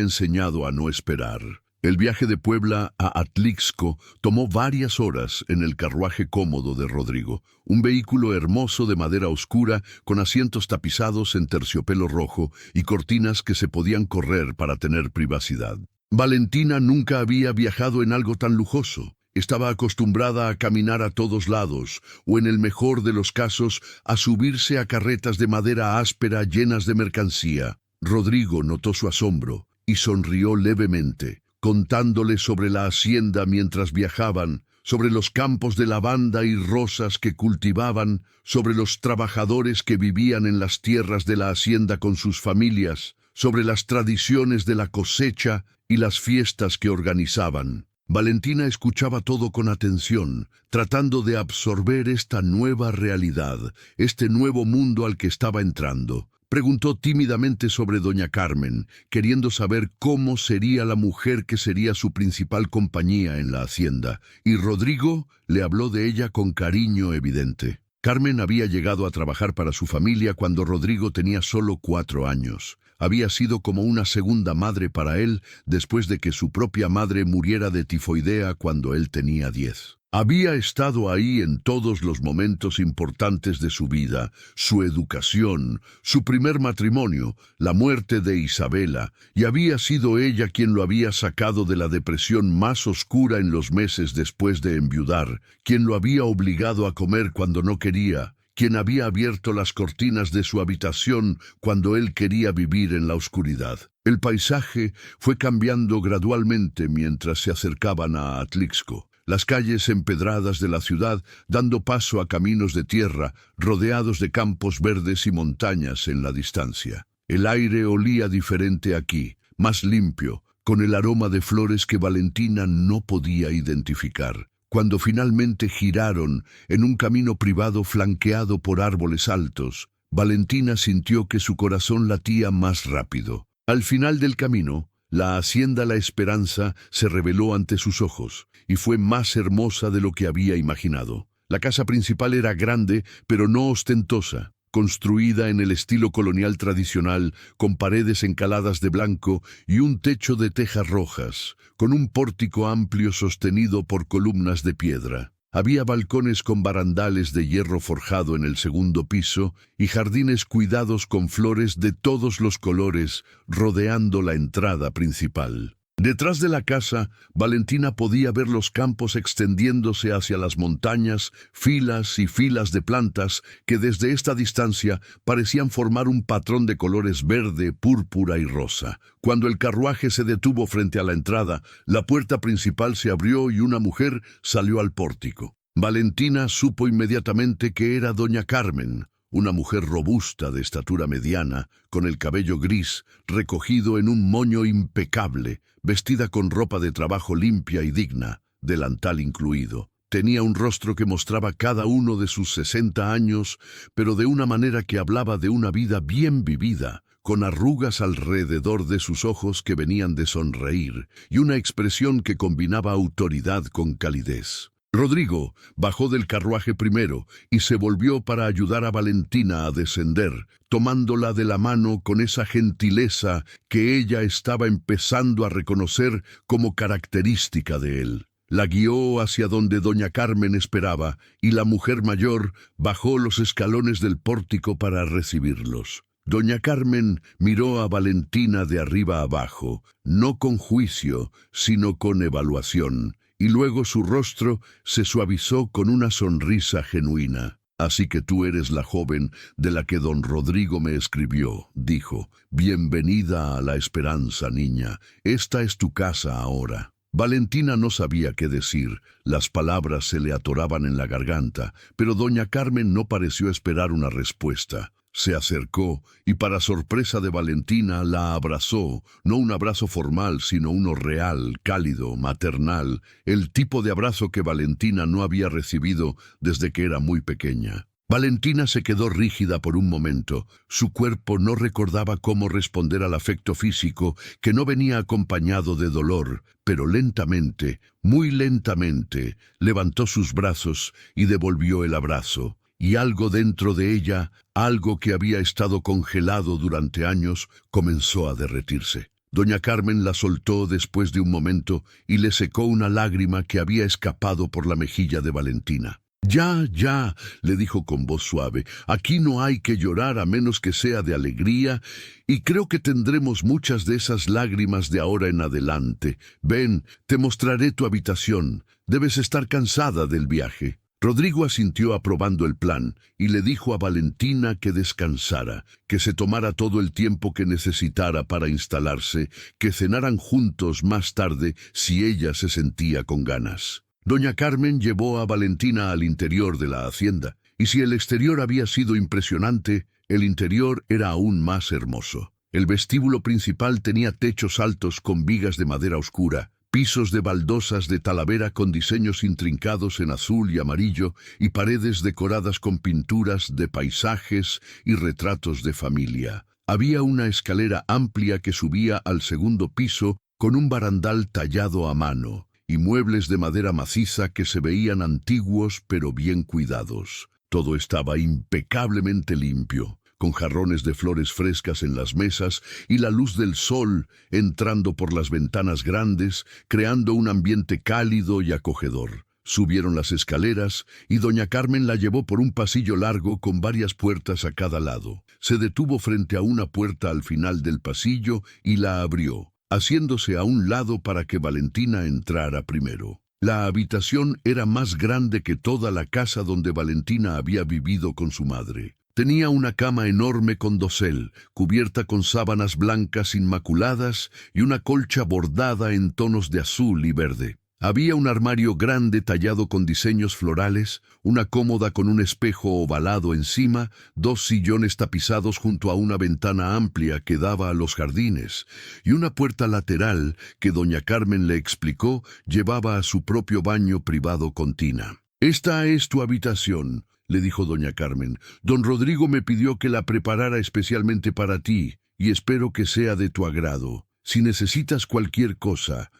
enseñado a no esperar. El viaje de Puebla a Atlixco tomó varias horas en el carruaje cómodo de Rodrigo, un vehículo hermoso de madera oscura con asientos tapizados en terciopelo rojo y cortinas que se podían correr para tener privacidad. Valentina nunca había viajado en algo tan lujoso. Estaba acostumbrada a caminar a todos lados, o en el mejor de los casos, a subirse a carretas de madera áspera llenas de mercancía. Rodrigo notó su asombro y sonrió levemente, contándole sobre la hacienda mientras viajaban, sobre los campos de lavanda y rosas que cultivaban, sobre los trabajadores que vivían en las tierras de la hacienda con sus familias, sobre las tradiciones de la cosecha y las fiestas que organizaban. Valentina escuchaba todo con atención, tratando de absorber esta nueva realidad, este nuevo mundo al que estaba entrando. Preguntó tímidamente sobre doña Carmen, queriendo saber cómo sería la mujer que sería su principal compañía en la hacienda, y Rodrigo le habló de ella con cariño evidente. Carmen había llegado a trabajar para su familia cuando Rodrigo tenía solo 4 años. Había sido como una segunda madre para él después de que su propia madre muriera de tifoidea cuando él tenía 10. Había estado ahí en todos los momentos importantes de su vida, su educación, su primer matrimonio, la muerte de Isabela, y había sido ella quien lo había sacado de la depresión más oscura en los meses después de enviudar, quien lo había obligado a comer cuando no quería, quien había abierto las cortinas de su habitación cuando él quería vivir en la oscuridad. El paisaje fue cambiando gradualmente mientras se acercaban a Atlixco. Las calles empedradas de la ciudad dando paso a caminos de tierra, rodeados de campos verdes y montañas en la distancia. El aire olía diferente aquí, más limpio, con el aroma de flores que Valentina no podía identificar. Cuando finalmente giraron en un camino privado flanqueado por árboles altos, Valentina sintió que su corazón latía más rápido. Al final del camino, la hacienda La Esperanza se reveló ante sus ojos, y fue más hermosa de lo que había imaginado. La casa principal era grande, pero no ostentosa, construida en el estilo colonial tradicional, con paredes encaladas de blanco y un techo de tejas rojas, con un pórtico amplio sostenido por columnas de piedra. Había balcones con barandales de hierro forjado en el segundo piso y jardines cuidados con flores de todos los colores rodeando la entrada principal. Detrás de la casa, Valentina podía ver los campos extendiéndose hacia las montañas, filas y filas de plantas que desde esta distancia parecían formar un patrón de colores verde, púrpura y rosa. Cuando el carruaje se detuvo frente a la entrada, la puerta principal se abrió y una mujer salió al pórtico. Valentina supo inmediatamente que era doña Carmen, una mujer robusta de estatura mediana, con el cabello gris, recogido en un moño impecable, vestida con ropa de trabajo limpia y digna, delantal incluido. Tenía un rostro que mostraba cada uno de sus 60 años, pero de una manera que hablaba de una vida bien vivida, con arrugas alrededor de sus ojos que venían de sonreír, y una expresión que combinaba autoridad con calidez. Rodrigo bajó del carruaje primero y se volvió para ayudar a Valentina a descender, tomándola de la mano con esa gentileza que ella estaba empezando a reconocer como característica de él. La guió hacia donde doña Carmen esperaba y la mujer mayor bajó los escalones del pórtico para recibirlos. Doña Carmen miró a Valentina de arriba abajo, no con juicio, sino con evaluación, y luego su rostro se suavizó con una sonrisa genuina. «Así que tú eres la joven de la que don Rodrigo me escribió», dijo. «Bienvenida a La Esperanza, niña. Esta es tu casa ahora». Valentina no sabía qué decir. Las palabras se le atoraban en la garganta, pero doña Carmen no pareció esperar una respuesta. Se acercó y, para sorpresa de Valentina, la abrazó, no un abrazo formal, sino uno real, cálido, maternal, el tipo de abrazo que Valentina no había recibido desde que era muy pequeña. Valentina se quedó rígida por un momento. Su cuerpo no recordaba cómo responder al afecto físico que no venía acompañado de dolor, pero lentamente, muy lentamente, levantó sus brazos y devolvió el abrazo. Y algo dentro de ella, algo que había estado congelado durante años, comenzó a derretirse. Doña Carmen la soltó después de un momento y le secó una lágrima que había escapado por la mejilla de Valentina. Ya, ya, le dijo con voz suave, aquí no hay que llorar a menos que sea de alegría, y creo que tendremos muchas de esas lágrimas de ahora en adelante. Ven, te mostraré tu habitación. Debes estar cansada del viaje. Rodrigo asintió aprobando el plan y le dijo a Valentina que descansara, que se tomara todo el tiempo que necesitara para instalarse, que cenaran juntos más tarde si ella se sentía con ganas. Doña Carmen llevó a Valentina al interior de la hacienda, y si el exterior había sido impresionante, el interior era aún más hermoso. El vestíbulo principal tenía techos altos con vigas de madera oscura, pisos de baldosas de talavera con diseños intrincados en azul y amarillo y paredes decoradas con pinturas de paisajes y retratos de familia. Había una escalera amplia que subía al segundo piso con un barandal tallado a mano y muebles de madera maciza que se veían antiguos pero bien cuidados. Todo estaba impecablemente limpio, con jarrones de flores frescas en las mesas y la luz del sol entrando por las ventanas grandes, creando un ambiente cálido y acogedor. Subieron las escaleras y doña Carmen la llevó por un pasillo largo con varias puertas a cada lado. Se detuvo frente a una puerta al final del pasillo y la abrió, haciéndose a un lado para que Valentina entrara primero. La habitación era más grande que toda la casa donde Valentina había vivido con su madre. Tenía una cama enorme con dosel, cubierta con sábanas blancas inmaculadas y una colcha bordada en tonos de azul y verde. Había un armario grande tallado con diseños florales, una cómoda con un espejo ovalado encima, dos sillones tapizados junto a una ventana amplia que daba a los jardines, y una puerta lateral que doña Carmen le explicó llevaba a su propio baño privado con tina. «Esta es tu habitación», le dijo doña Carmen. «Don Rodrigo me pidió que la preparara especialmente para ti, y espero que sea de tu agrado. Si necesitas cualquier cosa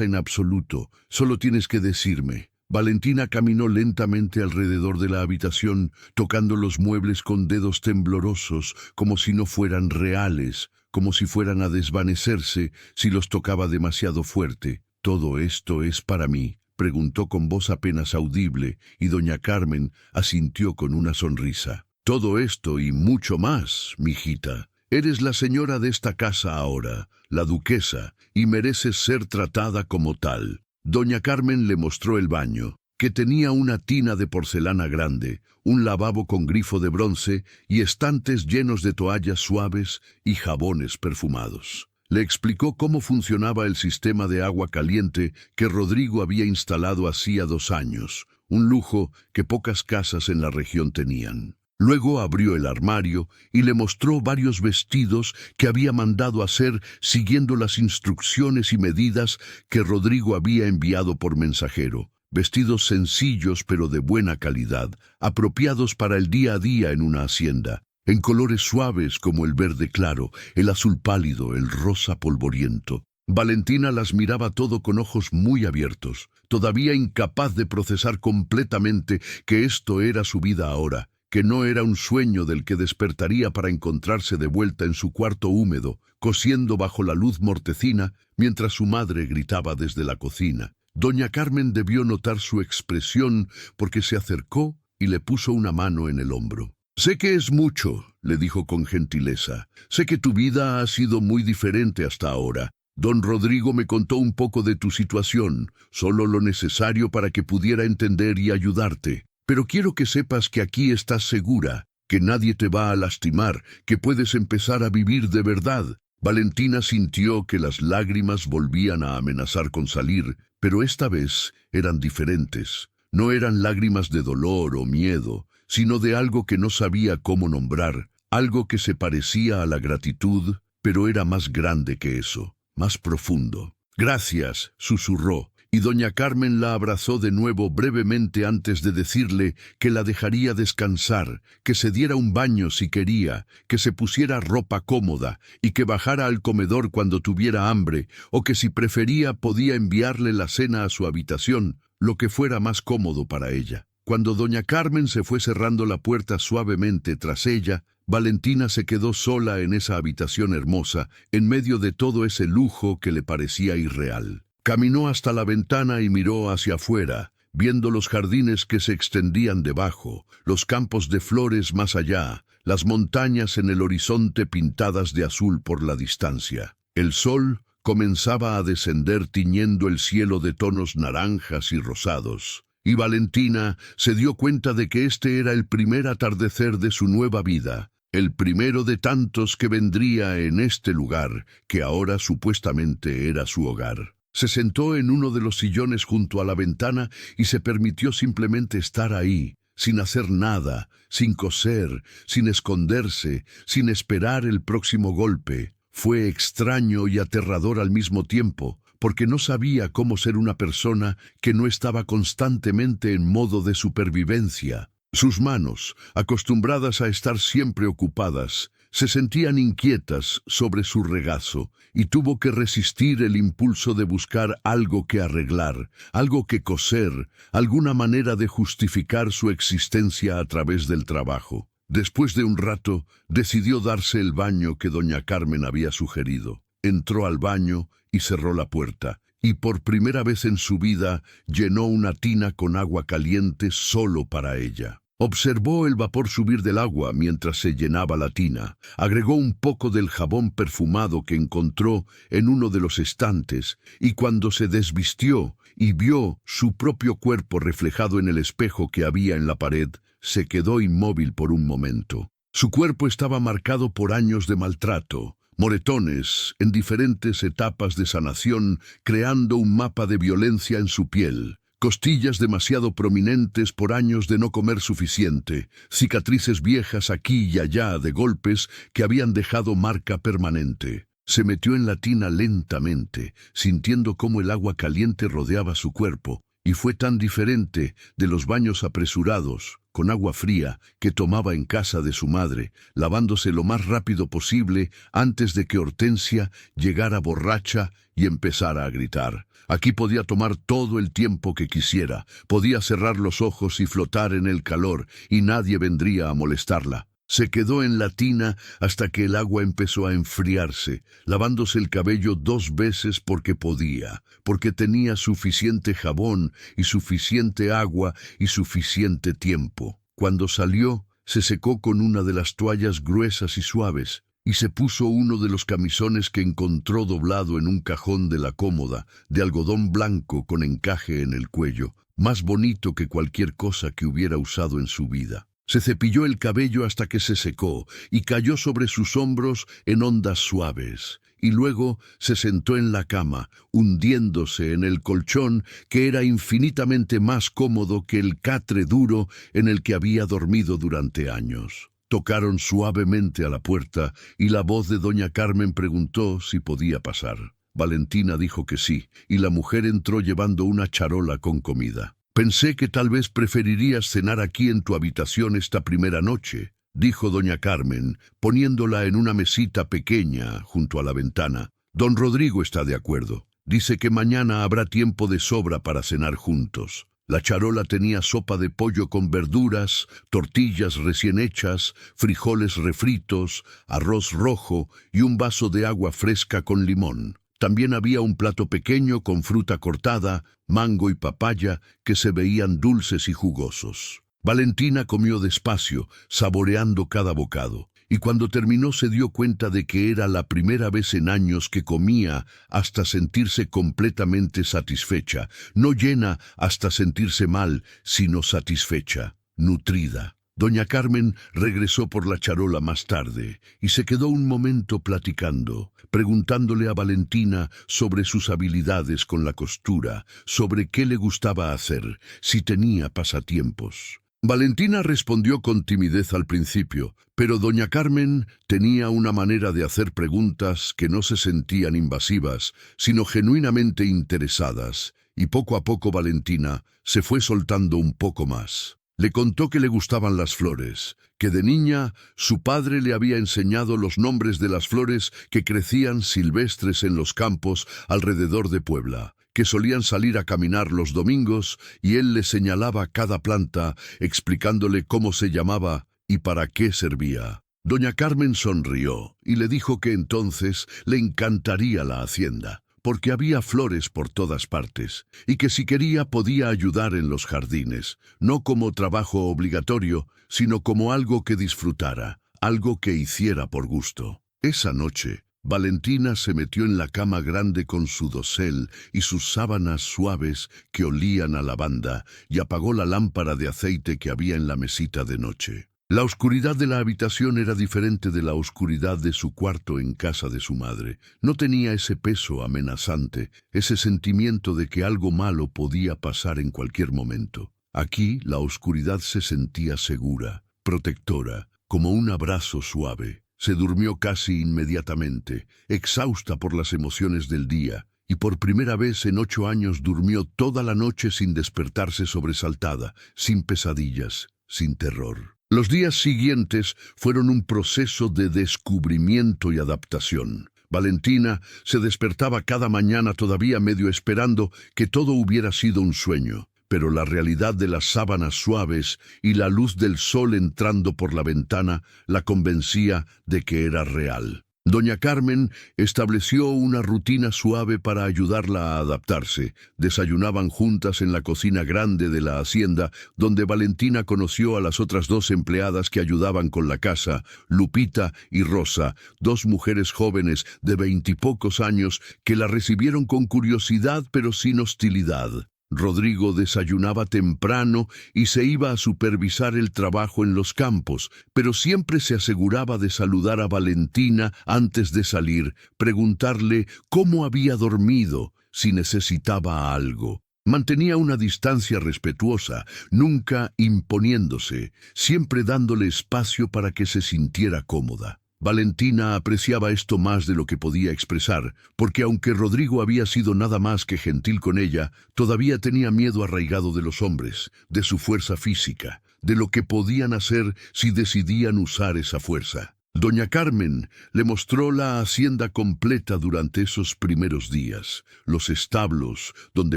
en absoluto, solo tienes que decirme». Valentina caminó lentamente alrededor de la habitación, tocando los muebles con dedos temblorosos, como si no fueran reales, como si fueran a desvanecerse si los tocaba demasiado fuerte. «¿Todo esto es para mí?», preguntó con voz apenas audible, y doña Carmen asintió con una sonrisa. «Todo esto y mucho más, mijita. Eres la señora de esta casa ahora, la duquesa, y mereces ser tratada como tal». Doña Carmen le mostró el baño, que tenía una tina de porcelana grande, un lavabo con grifo de bronce y estantes llenos de toallas suaves y jabones perfumados. Le explicó cómo funcionaba el sistema de agua caliente que Rodrigo había instalado hacía 2 años, un lujo que pocas casas en la región tenían. Luego abrió el armario y le mostró varios vestidos que había mandado hacer siguiendo las instrucciones y medidas que Rodrigo había enviado por mensajero. Vestidos sencillos pero de buena calidad, apropiados para el día a día en una hacienda, en colores suaves como el verde claro, el azul pálido, el rosa polvoriento. Valentina las miraba todo con ojos muy abiertos, todavía incapaz de procesar completamente que esto era su vida ahora, que no era un sueño del que despertaría para encontrarse de vuelta en su cuarto húmedo, cosiendo bajo la luz mortecina, mientras su madre gritaba desde la cocina. Doña Carmen debió notar su expresión porque se acercó y le puso una mano en el hombro. «Sé que es mucho», le dijo con gentileza. «Sé que tu vida ha sido muy diferente hasta ahora. Don Rodrigo me contó un poco de tu situación, solo lo necesario para que pudiera entender y ayudarte. Pero quiero que sepas que aquí estás segura, que nadie te va a lastimar, que puedes empezar a vivir de verdad». Valentina sintió que las lágrimas volvían a amenazar con salir, pero esta vez eran diferentes. No eran lágrimas de dolor o miedo, sino de algo que no sabía cómo nombrar, algo que se parecía a la gratitud, pero era más grande que eso, más profundo. «Gracias», susurró, y doña Carmen la abrazó de nuevo brevemente antes de decirle que la dejaría descansar, que se diera un baño si quería, que se pusiera ropa cómoda y que bajara al comedor cuando tuviera hambre, o que si prefería podía enviarle la cena a su habitación, lo que fuera más cómodo para ella. Cuando doña Carmen se fue cerrando la puerta suavemente tras ella, Valentina se quedó sola en esa habitación hermosa, en medio de todo ese lujo que le parecía irreal. Caminó hasta la ventana y miró hacia afuera, viendo los jardines que se extendían debajo, los campos de flores más allá, las montañas en el horizonte pintadas de azul por la distancia. El sol comenzaba a descender tiñendo el cielo de tonos naranjas y rosados, y Valentina se dio cuenta de que este era el primer atardecer de su nueva vida, el primero de tantos que vendría en este lugar, que ahora supuestamente era su hogar. Se sentó en uno de los sillones junto a la ventana y se permitió simplemente estar ahí, sin hacer nada, sin coser, sin esconderse, sin esperar el próximo golpe. Fue extraño y aterrador al mismo tiempo, porque no sabía cómo ser una persona que no estaba constantemente en modo de supervivencia. Sus manos, acostumbradas a estar siempre ocupadas, se sentían inquietas sobre su regazo y tuvo que resistir el impulso de buscar algo que arreglar, algo que coser, alguna manera de justificar su existencia a través del trabajo. Después de un rato, decidió darse el baño que doña Carmen había sugerido. Entró al baño y cerró la puerta, y por primera vez en su vida llenó una tina con agua caliente solo para ella. Observó el vapor subir del agua mientras se llenaba la tina. Agregó un poco del jabón perfumado que encontró en uno de los estantes, y cuando se desvistió y vio su propio cuerpo reflejado en el espejo que había en la pared, se quedó inmóvil por un momento. Su cuerpo estaba marcado por años de maltrato, moretones en diferentes etapas de sanación, creando un mapa de violencia en su piel. Costillas demasiado prominentes por años de no comer suficiente, cicatrices viejas aquí y allá de golpes que habían dejado marca permanente. Se metió en la tina lentamente, sintiendo cómo el agua caliente rodeaba su cuerpo, y fue tan diferente de los baños apresurados, con agua fría, que tomaba en casa de su madre, lavándose lo más rápido posible antes de que Hortensia llegara borracha y empezara a gritar. Aquí podía tomar todo el tiempo que quisiera, podía cerrar los ojos y flotar en el calor, y nadie vendría a molestarla. Se quedó en la tina hasta que el agua empezó a enfriarse, lavándose el cabello 2 veces porque podía, porque tenía suficiente jabón y suficiente agua y suficiente tiempo. Cuando salió, se secó con una de las toallas gruesas y suaves, y se puso uno de los camisones que encontró doblado en un cajón de la cómoda, de algodón blanco con encaje en el cuello, más bonito que cualquier cosa que hubiera usado en su vida. Se cepilló el cabello hasta que se secó y cayó sobre sus hombros en ondas suaves, y luego se sentó en la cama, hundiéndose en el colchón que era infinitamente más cómodo que el catre duro en el que había dormido durante años. Tocaron suavemente a la puerta y la voz de doña Carmen preguntó si podía pasar. Valentina dijo que sí, y la mujer entró llevando una charola con comida. «Pensé que tal vez preferirías cenar aquí en tu habitación esta primera noche», dijo doña Carmen, poniéndola en una mesita pequeña junto a la ventana. «Don Rodrigo está de acuerdo. Dice que mañana habrá tiempo de sobra para cenar juntos». La charola tenía sopa de pollo con verduras, tortillas recién hechas, frijoles refritos, arroz rojo y un vaso de agua fresca con limón. También había un plato pequeño con fruta cortada, mango y papaya que se veían dulces y jugosos. Valentina comió despacio, saboreando cada bocado, y cuando terminó se dio cuenta de que era la primera vez en años que comía hasta sentirse completamente satisfecha, no llena hasta sentirse mal, sino satisfecha, nutrida. Doña Carmen regresó por la charola más tarde y se quedó un momento platicando, preguntándole a Valentina sobre sus habilidades con la costura, sobre qué le gustaba hacer, si tenía pasatiempos. Valentina respondió con timidez al principio, pero doña Carmen tenía una manera de hacer preguntas que no se sentían invasivas, sino genuinamente interesadas, y poco a poco Valentina se fue soltando un poco más. Le contó que le gustaban las flores, que de niña su padre le había enseñado los nombres de las flores que crecían silvestres en los campos alrededor de Puebla, que solían salir a caminar los domingos y él le señalaba cada planta, explicándole cómo se llamaba y para qué servía. Doña Carmen sonrió y le dijo que entonces le encantaría la hacienda, porque había flores por todas partes, y que si quería podía ayudar en los jardines, no como trabajo obligatorio, sino como algo que disfrutara, algo que hiciera por gusto. Esa noche, Valentina se metió en la cama grande con su dosel y sus sábanas suaves que olían a lavanda y apagó la lámpara de aceite que había en la mesita de noche. La oscuridad de la habitación era diferente de la oscuridad de su cuarto en casa de su madre. No tenía ese peso amenazante, ese sentimiento de que algo malo podía pasar en cualquier momento. Aquí la oscuridad se sentía segura, protectora, como un abrazo suave. Se durmió casi inmediatamente, exhausta por las emociones del día, y por primera vez en 8 años durmió toda la noche sin despertarse sobresaltada, sin pesadillas, sin terror. Los días siguientes fueron un proceso de descubrimiento y adaptación. Valentina se despertaba cada mañana todavía medio esperando que todo hubiera sido un sueño. Pero la realidad de las sábanas suaves y la luz del sol entrando por la ventana la convencía de que era real. Doña Carmen estableció una rutina suave para ayudarla a adaptarse. Desayunaban juntas en la cocina grande de la hacienda, donde Valentina conoció a las otras 2 empleadas que ayudaban con la casa, Lupita y Rosa, 2 mujeres jóvenes de 20 y pocos años que la recibieron con curiosidad pero sin hostilidad. Rodrigo desayunaba temprano y se iba a supervisar el trabajo en los campos, pero siempre se aseguraba de saludar a Valentina antes de salir, preguntarle cómo había dormido, si necesitaba algo. Mantenía una distancia respetuosa, nunca imponiéndose, siempre dándole espacio para que se sintiera cómoda. Valentina apreciaba esto más de lo que podía expresar, porque aunque Rodrigo había sido nada más que gentil con ella, todavía tenía miedo arraigado de los hombres, de su fuerza física, de lo que podían hacer si decidían usar esa fuerza. Doña Carmen le mostró la hacienda completa durante esos primeros días, los establos donde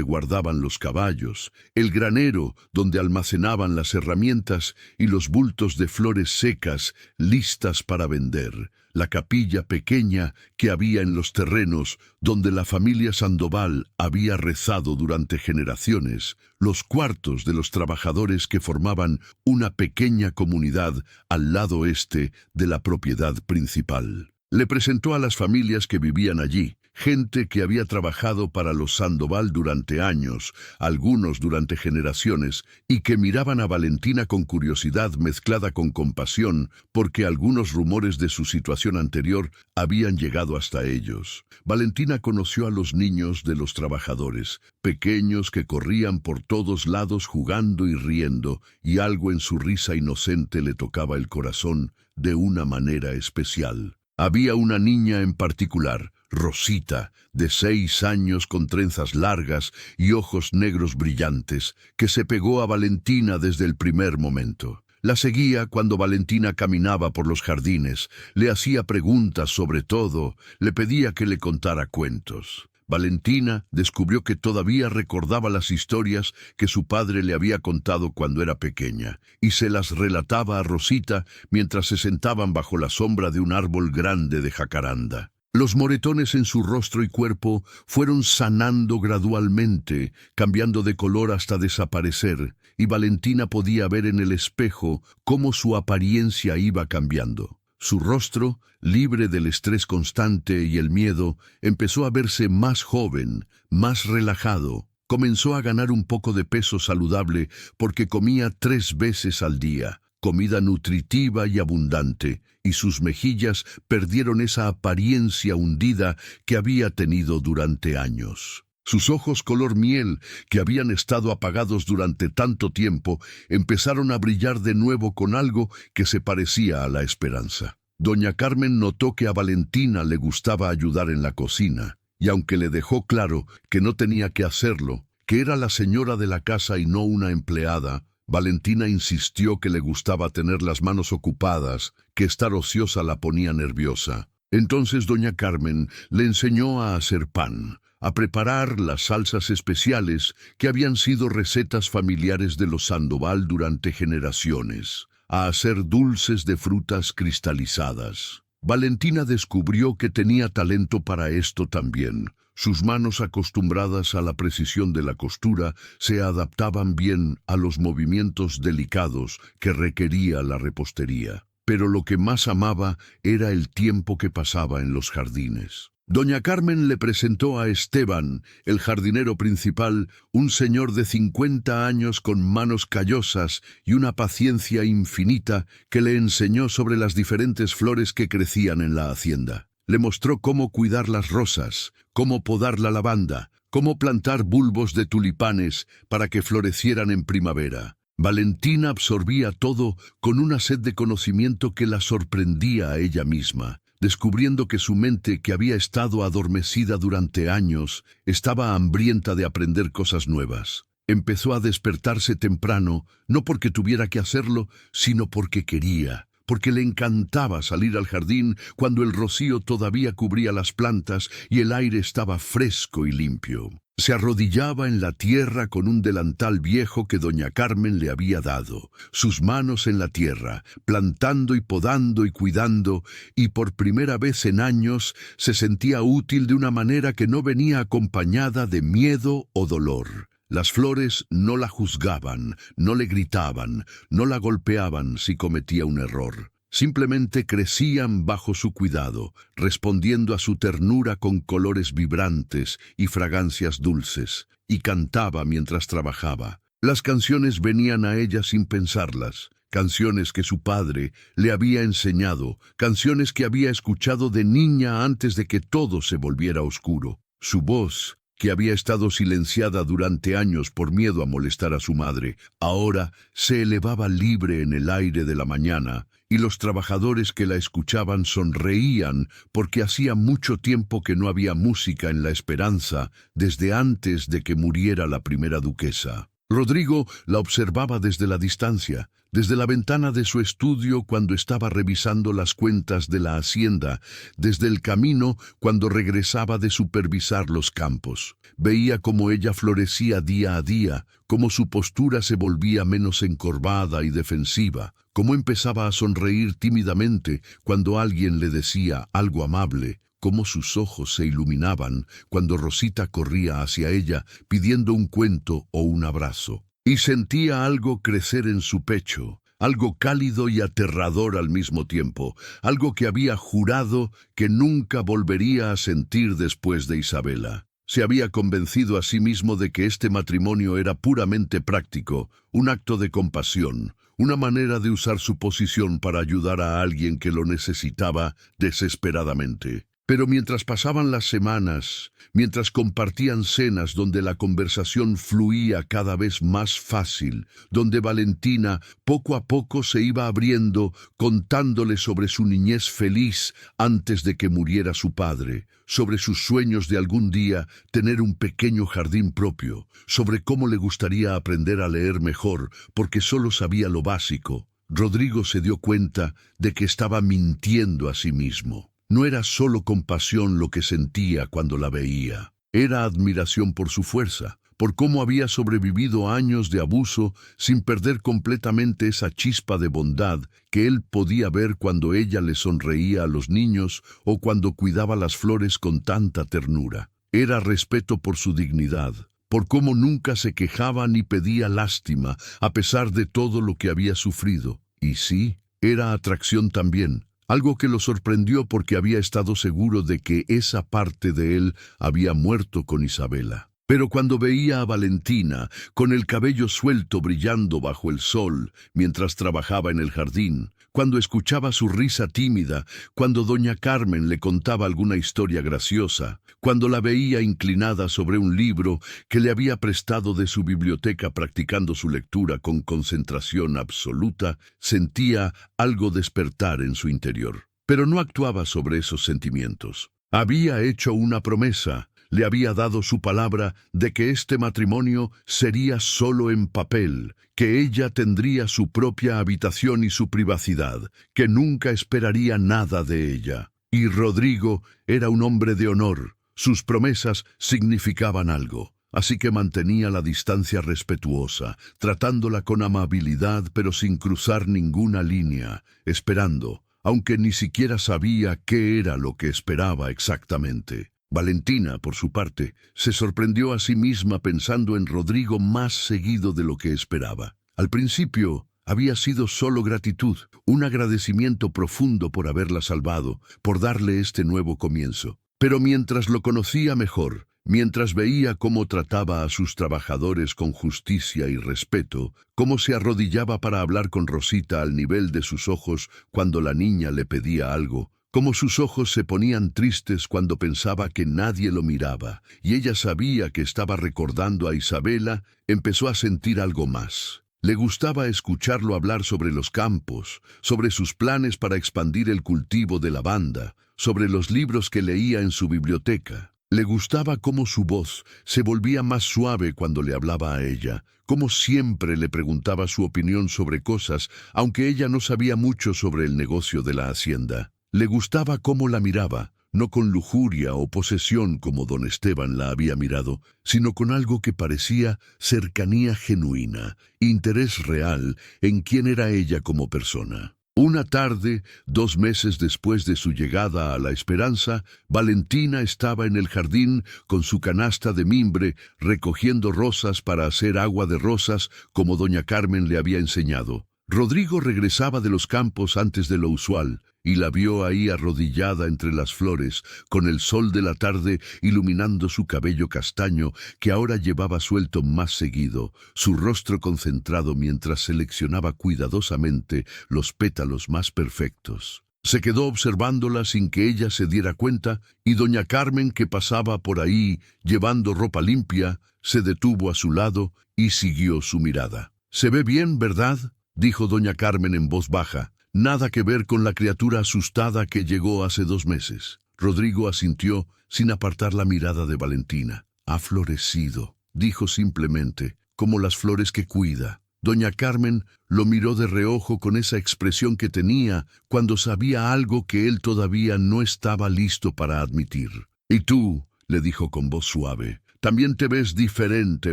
guardaban los caballos, el granero donde almacenaban las herramientas y los bultos de flores secas listas para vender, la capilla pequeña que había en los terrenos donde la familia Sandoval había rezado durante generaciones, los cuartos de los trabajadores que formaban una pequeña comunidad al lado este de la propiedad principal. Le presentó a las familias que vivían allí, gente que había trabajado para los Sandoval durante años, algunos durante generaciones, y que miraban a Valentina con curiosidad mezclada con compasión, porque algunos rumores de su situación anterior habían llegado hasta ellos. Valentina conoció a los niños de los trabajadores, pequeños que corrían por todos lados jugando y riendo, y algo en su risa inocente le tocaba el corazón de una manera especial. Había una niña en particular, Rosita, de 6 años con trenzas largas y ojos negros brillantes, que se pegó a Valentina desde el primer momento. La seguía cuando Valentina caminaba por los jardines, le hacía preguntas sobre todo, le pedía que le contara cuentos. Valentina descubrió que todavía recordaba las historias que su padre le había contado cuando era pequeña, y se las relataba a Rosita mientras se sentaban bajo la sombra de un árbol grande de jacaranda. Los moretones en su rostro y cuerpo fueron sanando gradualmente, cambiando de color hasta desaparecer, y Valentina podía ver en el espejo cómo su apariencia iba cambiando. Su rostro, libre del estrés constante y el miedo, empezó a verse más joven, más relajado. Comenzó a ganar un poco de peso saludable porque comía 3 veces al día, comida nutritiva y abundante, y sus mejillas perdieron esa apariencia hundida que había tenido durante años. Sus ojos color miel, que habían estado apagados durante tanto tiempo, empezaron a brillar de nuevo con algo que se parecía a la esperanza. Doña Carmen notó que a Valentina le gustaba ayudar en la cocina, y aunque le dejó claro que no tenía que hacerlo, que era la señora de la casa y no una empleada, Valentina insistió que le gustaba tener las manos ocupadas, que estar ociosa la ponía nerviosa. Entonces doña Carmen le enseñó a hacer pan, a preparar las salsas especiales que habían sido recetas familiares de los Sandoval durante generaciones, a hacer dulces de frutas cristalizadas. Valentina descubrió que tenía talento para esto también. Sus manos, acostumbradas a la precisión de la costura, se adaptaban bien a los movimientos delicados que requería la repostería. Pero lo que más amaba era el tiempo que pasaba en los jardines. Doña Carmen le presentó a Esteban, el jardinero principal, un señor de 50 años con manos callosas y una paciencia infinita que le enseñó sobre las diferentes flores que crecían en la hacienda. Le mostró cómo cuidar las rosas, cómo podar la lavanda, cómo plantar bulbos de tulipanes para que florecieran en primavera. Valentina absorbía todo con una sed de conocimiento que la sorprendía a ella misma, descubriendo que su mente, que había estado adormecida durante años, estaba hambrienta de aprender cosas nuevas. Empezó a despertarse temprano, no porque tuviera que hacerlo, sino porque quería, porque le encantaba salir al jardín cuando el rocío todavía cubría las plantas y el aire estaba fresco y limpio. Se arrodillaba en la tierra con un delantal viejo que doña Carmen le había dado, sus manos en la tierra, plantando y podando y cuidando, y por primera vez en años se sentía útil de una manera que no venía acompañada de miedo o dolor. Las flores no la juzgaban, no le gritaban, no la golpeaban si cometía un error. Simplemente crecían bajo su cuidado, respondiendo a su ternura con colores vibrantes y fragancias dulces, y cantaba mientras trabajaba. Las canciones venían a ella sin pensarlas, canciones que su padre le había enseñado, canciones que había escuchado de niña antes de que todo se volviera oscuro. Su voz, que había estado silenciada durante años por miedo a molestar a su madre, ahora se elevaba libre en el aire de la mañana, y los trabajadores que la escuchaban sonreían porque hacía mucho tiempo que no había música en La Esperanza desde antes de que muriera la primera duquesa. Rodrigo la observaba desde la distancia, desde la ventana de su estudio cuando estaba revisando las cuentas de la hacienda, desde el camino cuando regresaba de supervisar los campos. Veía cómo ella florecía día a día, cómo su postura se volvía menos encorvada y defensiva, cómo empezaba a sonreír tímidamente cuando alguien le decía algo amable, cómo sus ojos se iluminaban cuando Rosita corría hacia ella pidiendo un cuento o un abrazo. Y sentía algo crecer en su pecho, algo cálido y aterrador al mismo tiempo, algo que había jurado que nunca volvería a sentir después de Isabela. Se había convencido a sí mismo de que este matrimonio era puramente práctico, un acto de compasión, una manera de usar su posición para ayudar a alguien que lo necesitaba desesperadamente. Pero mientras pasaban las semanas, mientras compartían cenas donde la conversación fluía cada vez más fácil, donde Valentina poco a poco se iba abriendo, contándole sobre su niñez feliz antes de que muriera su padre, sobre sus sueños de algún día tener un pequeño jardín propio, sobre cómo le gustaría aprender a leer mejor porque solo sabía lo básico, Rodrigo se dio cuenta de que estaba mintiendo a sí mismo. No era solo compasión lo que sentía cuando la veía. Era admiración por su fuerza, por cómo había sobrevivido años de abuso sin perder completamente esa chispa de bondad que él podía ver cuando ella le sonreía a los niños o cuando cuidaba las flores con tanta ternura. Era respeto por su dignidad, por cómo nunca se quejaba ni pedía lástima a pesar de todo lo que había sufrido. Y sí, era atracción también. Algo que lo sorprendió porque había estado seguro de que esa parte de él había muerto con Isabela. Pero cuando veía a Valentina, con el cabello suelto brillando bajo el sol, mientras trabajaba en el jardín, cuando escuchaba su risa tímida, cuando doña Carmen le contaba alguna historia graciosa, cuando la veía inclinada sobre un libro que le había prestado de su biblioteca practicando su lectura con concentración absoluta, sentía algo despertar en su interior. Pero no actuaba sobre esos sentimientos. Había hecho una promesa. Le había dado su palabra de que este matrimonio sería solo en papel, que ella tendría su propia habitación y su privacidad, que nunca esperaría nada de ella. Y Rodrigo era un hombre de honor. Sus promesas significaban algo. Así que mantenía la distancia respetuosa, tratándola con amabilidad pero sin cruzar ninguna línea, esperando, aunque ni siquiera sabía qué era lo que esperaba exactamente. Valentina, por su parte, se sorprendió a sí misma pensando en Rodrigo más seguido de lo que esperaba. Al principio, había sido solo gratitud, un agradecimiento profundo por haberla salvado, por darle este nuevo comienzo. Pero mientras lo conocía mejor, mientras veía cómo trataba a sus trabajadores con justicia y respeto, cómo se arrodillaba para hablar con Rosita al nivel de sus ojos cuando la niña le pedía algo, cómo sus ojos se ponían tristes cuando pensaba que nadie lo miraba, y ella sabía que estaba recordando a Isabela, empezó a sentir algo más. Le gustaba escucharlo hablar sobre los campos, sobre sus planes para expandir el cultivo de lavanda, sobre los libros que leía en su biblioteca. Le gustaba cómo su voz se volvía más suave cuando le hablaba a ella, cómo siempre le preguntaba su opinión sobre cosas, aunque ella no sabía mucho sobre el negocio de la hacienda. Le gustaba cómo la miraba, no con lujuria o posesión como don Esteban la había mirado, sino con algo que parecía cercanía genuina, interés real en quién era ella como persona. Una tarde, 2 meses después de su llegada a La Esperanza, Valentina estaba en el jardín con su canasta de mimbre recogiendo rosas para hacer agua de rosas como doña Carmen le había enseñado. Rodrigo regresaba de los campos antes de lo usual y la vio ahí arrodillada entre las flores, con el sol de la tarde iluminando su cabello castaño que ahora llevaba suelto más seguido, su rostro concentrado mientras seleccionaba cuidadosamente los pétalos más perfectos. Se quedó observándola sin que ella se diera cuenta y doña Carmen, que pasaba por ahí llevando ropa limpia, se detuvo a su lado y siguió su mirada. «Se ve bien, ¿verdad?», dijo doña Carmen en voz baja. «Nada que ver con la criatura asustada que llegó hace 2 meses». Rodrigo asintió sin apartar la mirada de Valentina. «Ha florecido», dijo simplemente, «como las flores que cuida». Doña Carmen lo miró de reojo con esa expresión que tenía cuando sabía algo que él todavía no estaba listo para admitir. «Y tú», le dijo con voz suave, «también te ves diferente,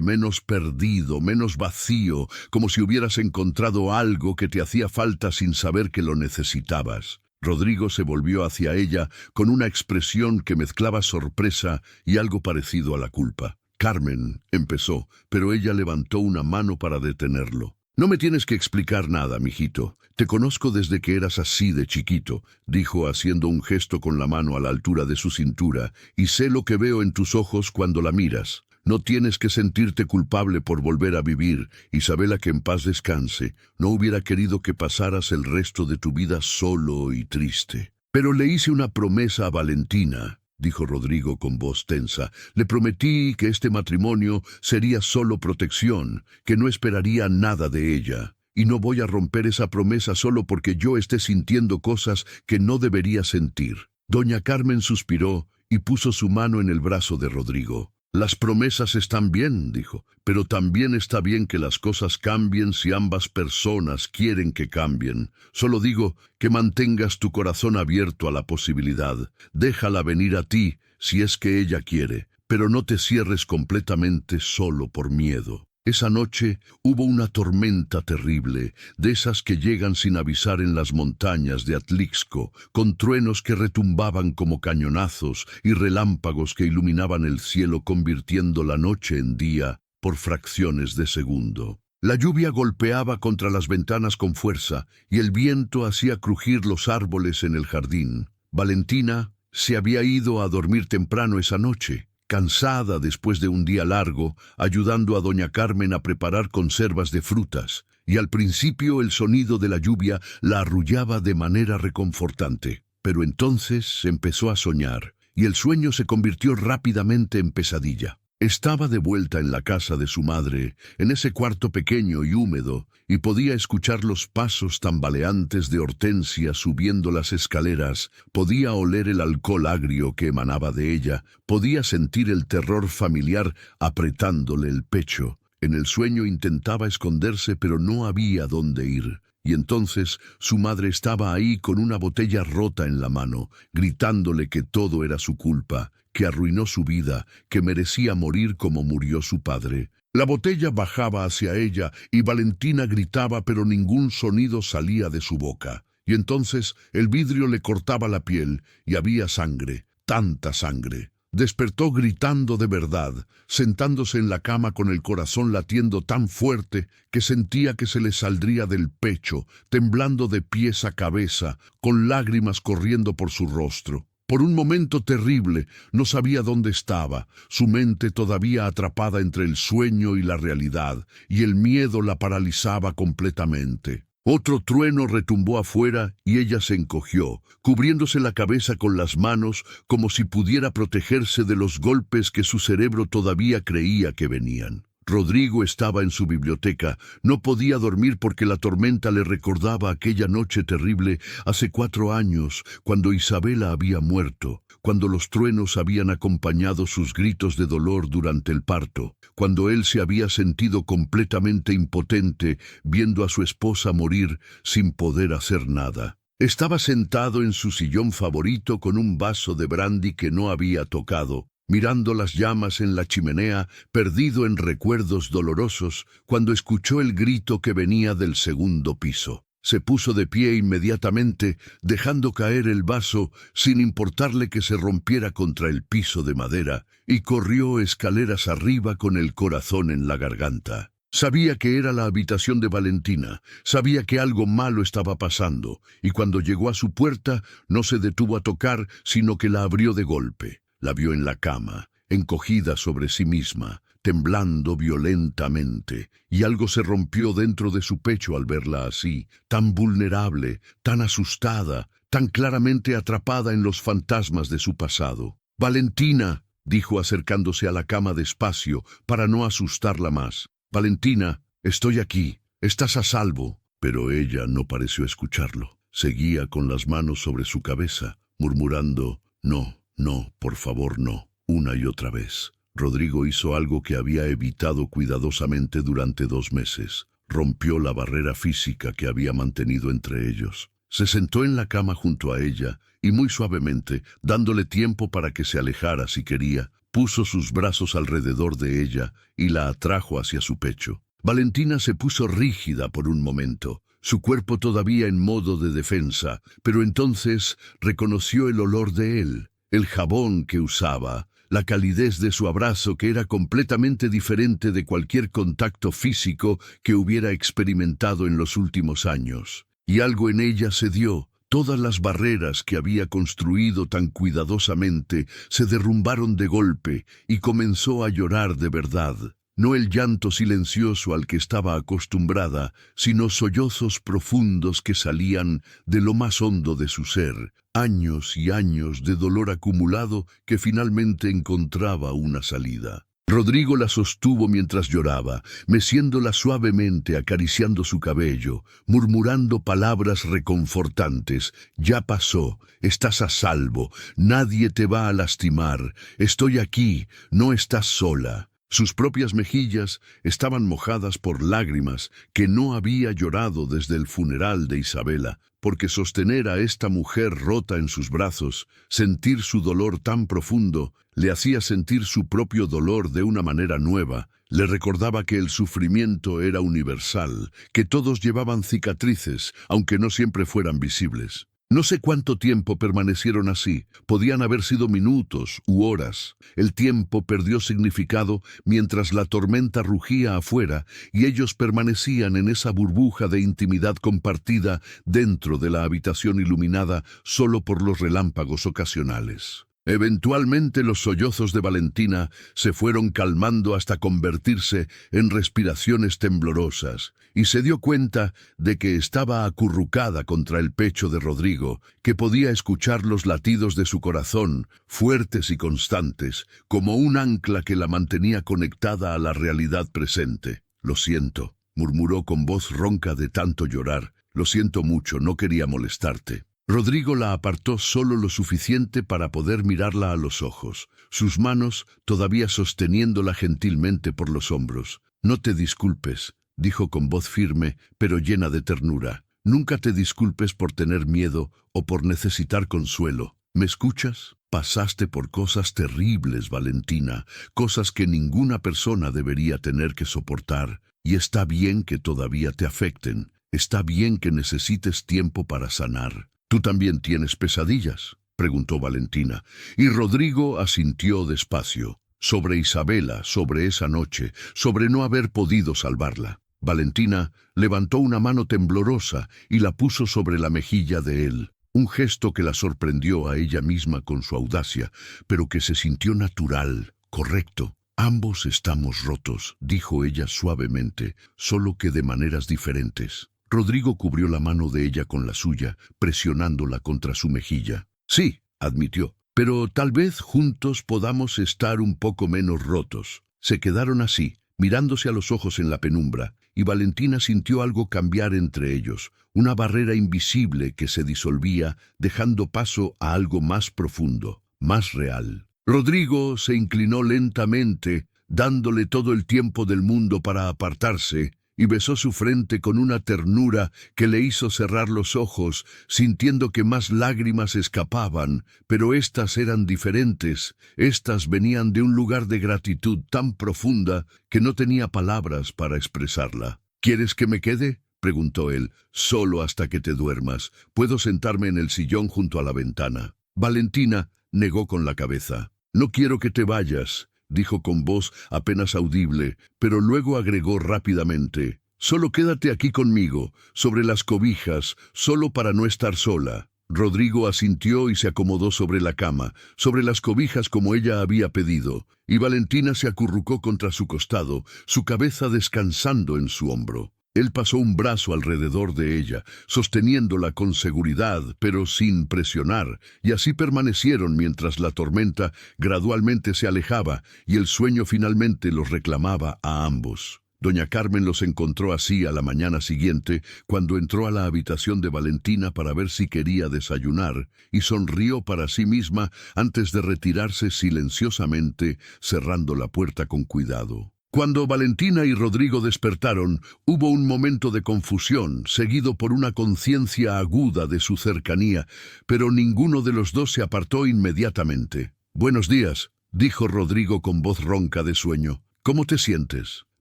menos perdido, menos vacío, como si hubieras encontrado algo que te hacía falta sin saber que lo necesitabas». Rodrigo se volvió hacia ella con una expresión que mezclaba sorpresa y algo parecido a la culpa. «Carmen», empezó, pero ella levantó una mano para detenerlo. «No me tienes que explicar nada, mijito. Te conozco desde que eras así de chiquito», dijo haciendo un gesto con la mano a la altura de su cintura, «y sé lo que veo en tus ojos cuando la miras. No tienes que sentirte culpable por volver a vivir. Isabela, que en paz descanse, no hubiera querido que pasaras el resto de tu vida solo y triste. Pero le hice una promesa a Valentina», dijo Rodrigo con voz tensa. «Le prometí que este matrimonio sería solo protección, que no esperaría nada de ella. Y no voy a romper esa promesa solo porque yo esté sintiendo cosas que no debería sentir». Doña Carmen suspiró y puso su mano en el brazo de Rodrigo. «Las promesas están bien», dijo, «pero también está bien que las cosas cambien si ambas personas quieren que cambien. Solo digo que mantengas tu corazón abierto a la posibilidad. Déjala venir a ti si es que ella quiere, pero no te cierres completamente solo por miedo». Esa noche hubo una tormenta terrible, de esas que llegan sin avisar en las montañas de Atlixco, con truenos que retumbaban como cañonazos y relámpagos que iluminaban el cielo convirtiendo la noche en día por fracciones de segundo. La lluvia golpeaba contra las ventanas con fuerza y el viento hacía crujir los árboles en el jardín. Valentina se había ido a dormir temprano esa noche. cansada después de un día largo, ayudando a doña Carmen a preparar conservas de frutas, y al principio el sonido de la lluvia la arrullaba de manera reconfortante. Pero entonces empezó a soñar, y el sueño se convirtió rápidamente en pesadilla. Estaba de vuelta en la casa de su madre, en ese cuarto pequeño y húmedo, y podía escuchar los pasos tambaleantes de Hortensia subiendo las escaleras, podía oler el alcohol agrio que emanaba de ella, podía sentir el terror familiar apretándole el pecho. En el sueño intentaba esconderse, pero no había dónde ir. Y entonces su madre estaba ahí con una botella rota en la mano, gritándole que todo era su culpa, que arruinó su vida, que merecía morir como murió su padre. La botella bajaba hacia ella y Valentina gritaba, pero ningún sonido salía de su boca. Y entonces el vidrio le cortaba la piel y había sangre, tanta sangre. Despertó gritando de verdad, sentándose en la cama con el corazón latiendo tan fuerte que sentía que se le saldría del pecho, temblando de pies a cabeza, con lágrimas corriendo por su rostro. Por un momento terrible, no sabía dónde estaba, su mente todavía atrapada entre el sueño y la realidad, y el miedo la paralizaba completamente. Otro trueno retumbó afuera y ella se encogió, cubriéndose la cabeza con las manos como si pudiera protegerse de los golpes que su cerebro todavía creía que venían. Rodrigo estaba en su biblioteca, no podía dormir porque la tormenta le recordaba aquella noche terrible hace 4 años, cuando Isabela había muerto, cuando los truenos habían acompañado sus gritos de dolor durante el parto, cuando él se había sentido completamente impotente viendo a su esposa morir sin poder hacer nada. Estaba sentado en su sillón favorito con un vaso de brandy que no había tocado, mirando las llamas en la chimenea, perdido en recuerdos dolorosos, cuando escuchó el grito que venía del segundo piso. Se puso de pie inmediatamente, dejando caer el vaso, sin importarle que se rompiera contra el piso de madera, y corrió escaleras arriba con el corazón en la garganta. Sabía que era la habitación de Valentina, sabía que algo malo estaba pasando, y cuando llegó a su puerta, no se detuvo a tocar, sino que la abrió de golpe. La vio en la cama, encogida sobre sí misma, temblando violentamente, y algo se rompió dentro de su pecho al verla así, tan vulnerable, tan asustada, tan claramente atrapada en los fantasmas de su pasado. «Valentina», dijo acercándose a la cama despacio para no asustarla más. «Valentina, estoy aquí, estás a salvo». Pero ella no pareció escucharlo. Seguía con las manos sobre su cabeza, murmurando «No, no, por favor, no», una y otra vez. Rodrigo hizo algo que había evitado cuidadosamente durante 2 meses. Rompió la barrera física que había mantenido entre ellos. Se sentó en la cama junto a ella y muy suavemente, dándole tiempo para que se alejara si quería, puso sus brazos alrededor de ella y la atrajo hacia su pecho. Valentina se puso rígida por un momento, su cuerpo todavía en modo de defensa, pero entonces reconoció el olor de él, el jabón que usaba, la calidez de su abrazo que era completamente diferente de cualquier contacto físico que hubiera experimentado en los últimos años. Y algo en ella cedió. Todas las barreras que había construido tan cuidadosamente se derrumbaron de golpe y comenzó a llorar de verdad. No el llanto silencioso al que estaba acostumbrada, sino sollozos profundos que salían de lo más hondo de su ser, años y años de dolor acumulado que finalmente encontraba una salida. Rodrigo la sostuvo mientras lloraba, meciéndola suavemente, acariciando su cabello, murmurando palabras reconfortantes. «Ya pasó, estás a salvo, nadie te va a lastimar, estoy aquí, no estás sola». Sus propias mejillas estaban mojadas por lágrimas que no había llorado desde el funeral de Isabela, porque sostener a esta mujer rota en sus brazos, sentir su dolor tan profundo, le hacía sentir su propio dolor de una manera nueva. Le recordaba que el sufrimiento era universal, que todos llevaban cicatrices, aunque no siempre fueran visibles. No sé cuánto tiempo permanecieron así, podían haber sido minutos u horas. El tiempo perdió significado mientras la tormenta rugía afuera y ellos permanecían en esa burbuja de intimidad compartida dentro de la habitación iluminada solo por los relámpagos ocasionales. Eventualmente los sollozos de Valentina se fueron calmando hasta convertirse en respiraciones temblorosas, y se dio cuenta de que estaba acurrucada contra el pecho de Rodrigo, que podía escuchar los latidos de su corazón, fuertes y constantes, como un ancla que la mantenía conectada a la realidad presente. «Lo siento», murmuró con voz ronca de tanto llorar. «Lo siento mucho, no quería molestarte». Rodrigo la apartó solo lo suficiente para poder mirarla a los ojos, sus manos todavía sosteniéndola gentilmente por los hombros. «No te disculpes», dijo con voz firme, pero llena de ternura. «Nunca te disculpes por tener miedo o por necesitar consuelo. ¿Me escuchas? Pasaste por cosas terribles, Valentina, cosas que ninguna persona debería tener que soportar, y está bien que todavía te afecten. Está bien que necesites tiempo para sanar». «¿Tú también tienes pesadillas?», preguntó Valentina, y Rodrigo asintió despacio. Sobre Isabela, sobre esa noche, sobre no haber podido salvarla. Valentina levantó una mano temblorosa y la puso sobre la mejilla de él, un gesto que la sorprendió a ella misma con su audacia, pero que se sintió natural, correcto. «Ambos estamos rotos», dijo ella suavemente, solo que de maneras diferentes. Rodrigo cubrió la mano de ella con la suya, presionándola contra su mejilla. «Sí», admitió, «pero tal vez juntos podamos estar un poco menos rotos». Se quedaron así, mirándose a los ojos en la penumbra, y Valentina sintió algo cambiar entre ellos, una barrera invisible que se disolvía, dejando paso a algo más profundo, más real. Rodrigo se inclinó lentamente, dándole todo el tiempo del mundo para apartarse, y besó su frente con una ternura que le hizo cerrar los ojos, sintiendo que más lágrimas escapaban, pero éstas eran diferentes. Éstas venían de un lugar de gratitud tan profunda que no tenía palabras para expresarla. «¿Quieres que me quede?», preguntó él. «Solo hasta que te duermas. Puedo sentarme en el sillón junto a la ventana». Valentina negó con la cabeza. «No quiero que te vayas», dijo con voz apenas audible, pero luego agregó rápidamente: «Solo quédate aquí conmigo, sobre las cobijas, solo para no estar sola». Rodrigo asintió y se acomodó sobre la cama, sobre las cobijas como ella había pedido, y Valentina se acurrucó contra su costado, su cabeza descansando en su hombro. Él pasó un brazo alrededor de ella, sosteniéndola con seguridad, pero sin presionar, y así permanecieron mientras la tormenta gradualmente se alejaba y el sueño finalmente los reclamaba a ambos. Doña Carmen los encontró así a la mañana siguiente, cuando entró a la habitación de Valentina para ver si quería desayunar, y sonrió para sí misma antes de retirarse silenciosamente, cerrando la puerta con cuidado. Cuando Valentina y Rodrigo despertaron, hubo un momento de confusión, seguido por una conciencia aguda de su cercanía, pero ninguno de los dos se apartó inmediatamente. «Buenos días», dijo Rodrigo con voz ronca de sueño. «¿Cómo te sientes?».